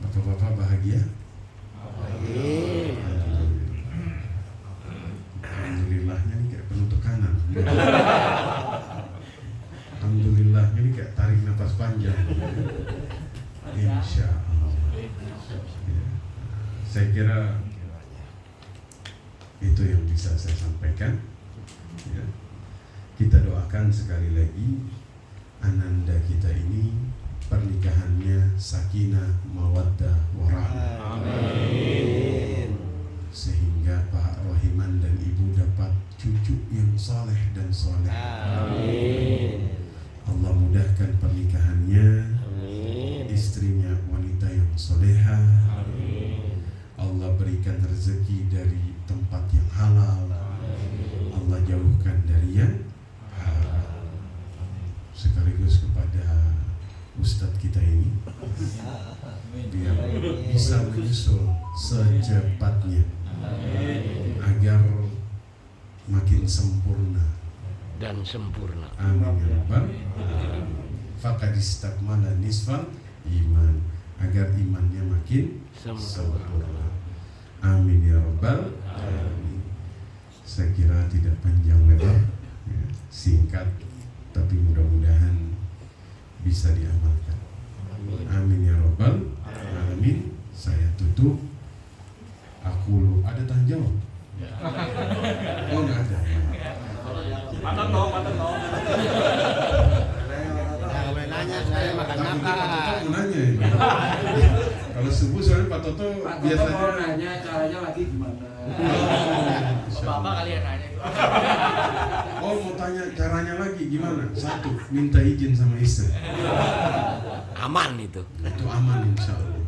Bapak-bapak bahagia? Alhamdulillahnya ini kayak penuh tekanan. Alhamdulillahnya ini kayak tarik nafas panjang. Insya Allah ya. Saya kira itu yang bisa saya sampaikan ya. Kita doakan sekali lagi ananda kita ini pernikahannya sakinah, mawaddah, warahmah. Amin. Sehingga Pak Rohiman dan Ibu ibu dapat cucu yang saleh dan soleh. Amin. Allah mudahkan pernikahannya. Amin. Istrinya wanita yang soleha. Amin. Allah berikan rezeki dari tempat yang halal. Allah jauhkan dari yang haram. Sekaligus kepada Ustadz kita ini, biar bisa menyusul secepatnya agar makin sempurna Dan sempurna. amin ya rabbal faqad istakmala nisfal iman, agar imannya makin sempurna amin ya rabbal alamin. Saya kira tidak panjang lebar ya, singkat tapi mudah-mudahan bisa diamalkan. Amin ya rabbal alamin. Saya tutup. Aku ada tanya jawab? Oh nggak ada. Mantan dong. Boleh nanya saya makan Pak Toto apa? mau nanya ini. Kalau subuh soalnya Pak Toto Pak Toto biasanya. mau nanya caranya lagi gimana? Bapak kali yang nanya itu. Oh mau tanya caranya lagi gimana? Satu, minta izin sama istri. Aman itu. Itu aman insya Allah.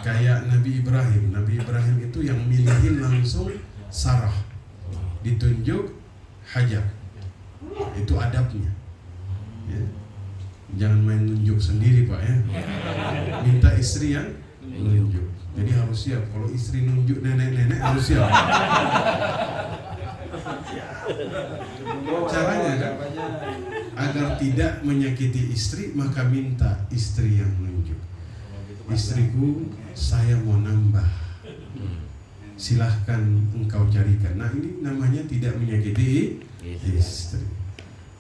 Kayak Nabi Ibrahim. Nabi Ibrahim itu yang milihin langsung Sarah, ditunjuk Hajar. Itu adabnya ya. Jangan main nunjuk sendiri Pak ya. Minta istri yang nunjuk. Jadi harus siap. Kalau istri nunjuk nenek-nenek harus siap. Caranya kan, agar tidak menyakiti istri, maka minta istri yang nunjuk. Istriku, saya mau nambah. Silahkan engkau carikan. Nah ini namanya tidak menyakiti istri.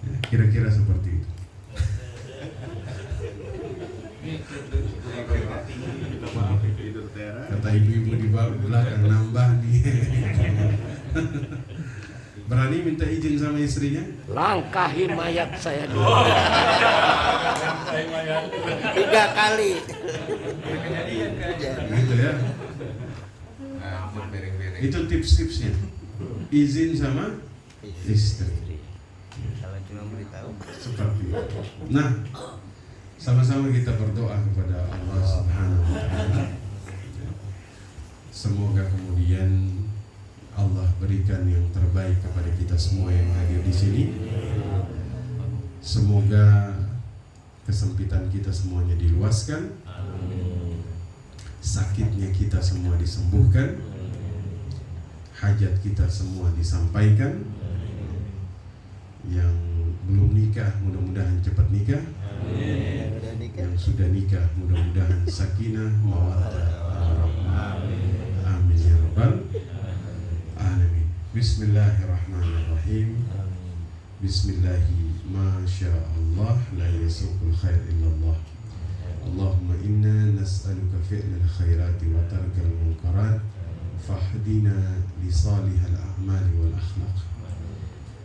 Ya, kira-kira seperti itu. Kata ibu-ibu di belakang nambah nih. Berani minta izin sama istrinya? Langkahi mayat saya dulu. 3 kali. Gitu ya. Itu tips-tipsnya. Izin sama istri. Kalau cuma beritahu. Seperti itu. Nah, sama-sama kita berdoa kepada Allah Subhanahu wa taala. Semoga kemudian Allah berikan yang terbaik kepada kita semua yang hadir di sini. Semoga kesempitan kita semuanya diluaskan. Sakitnya kita semua disembuhkan. Hajat kita semua disampaikan. Yang belum nikah mudah-mudahan cepat nikah. Yang sudah nikah mudah-mudahan sakinah mawaddah warahmah. Amin ya rabbal alamin. Bismillahirrahmanirrahim. Bismillahi masyaallah la yasuqul khair illallah. Allahumma inna nas'aluka fi'lal khairati wa tarkal munkarat fahdina li salihal a'mali wal akhlaq.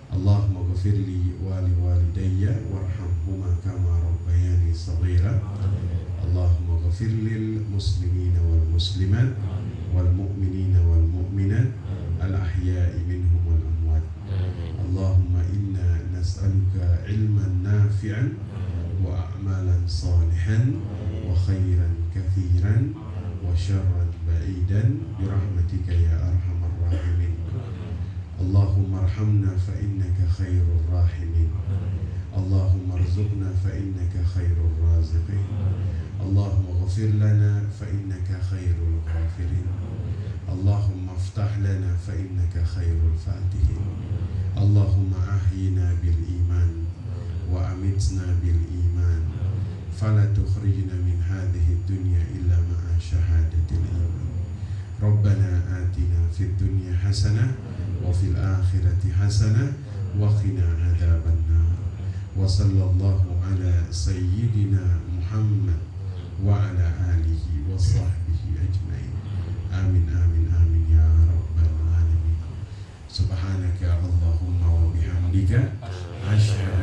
Allahumma ghafir li wa li walidayya warhamhuma kama rabbayani shaghira. Allahumma ghafir lil muslimina wal muslimat wal mu'minina wal mu'minat al ahya'i minhum wal amwat. Allahumma inna nas'aluka ilman nafi'an wa a'malan salihan wa khairan kathiran wa syarran ba'idan birahmatika ya arhamar rahimin. Allahumma arhamna fa innaka khairur rahimin. Allahumma arzuqna fa innaka khairur raziqin. Allahumma ghafir lana fa innaka khairul ghafirin. Allahumma aftah lana fa innaka khairul fatihin. Allahumma ahyina bil iman wa amitna bil iman fala tukhrijna min hadhihi dunya illa ma'a syahadatil iman. Rabbana atina fid dunya hasanah wa fil akhirati hasanah wa qina adzaban nar. Wa sallallahu ala sayyidina Muhammad wa ala alihi wa sahbihi ajmain. Amin amin amin ya rabbal alamin. Subhanaka Allahumma wa bihamdika asyhadu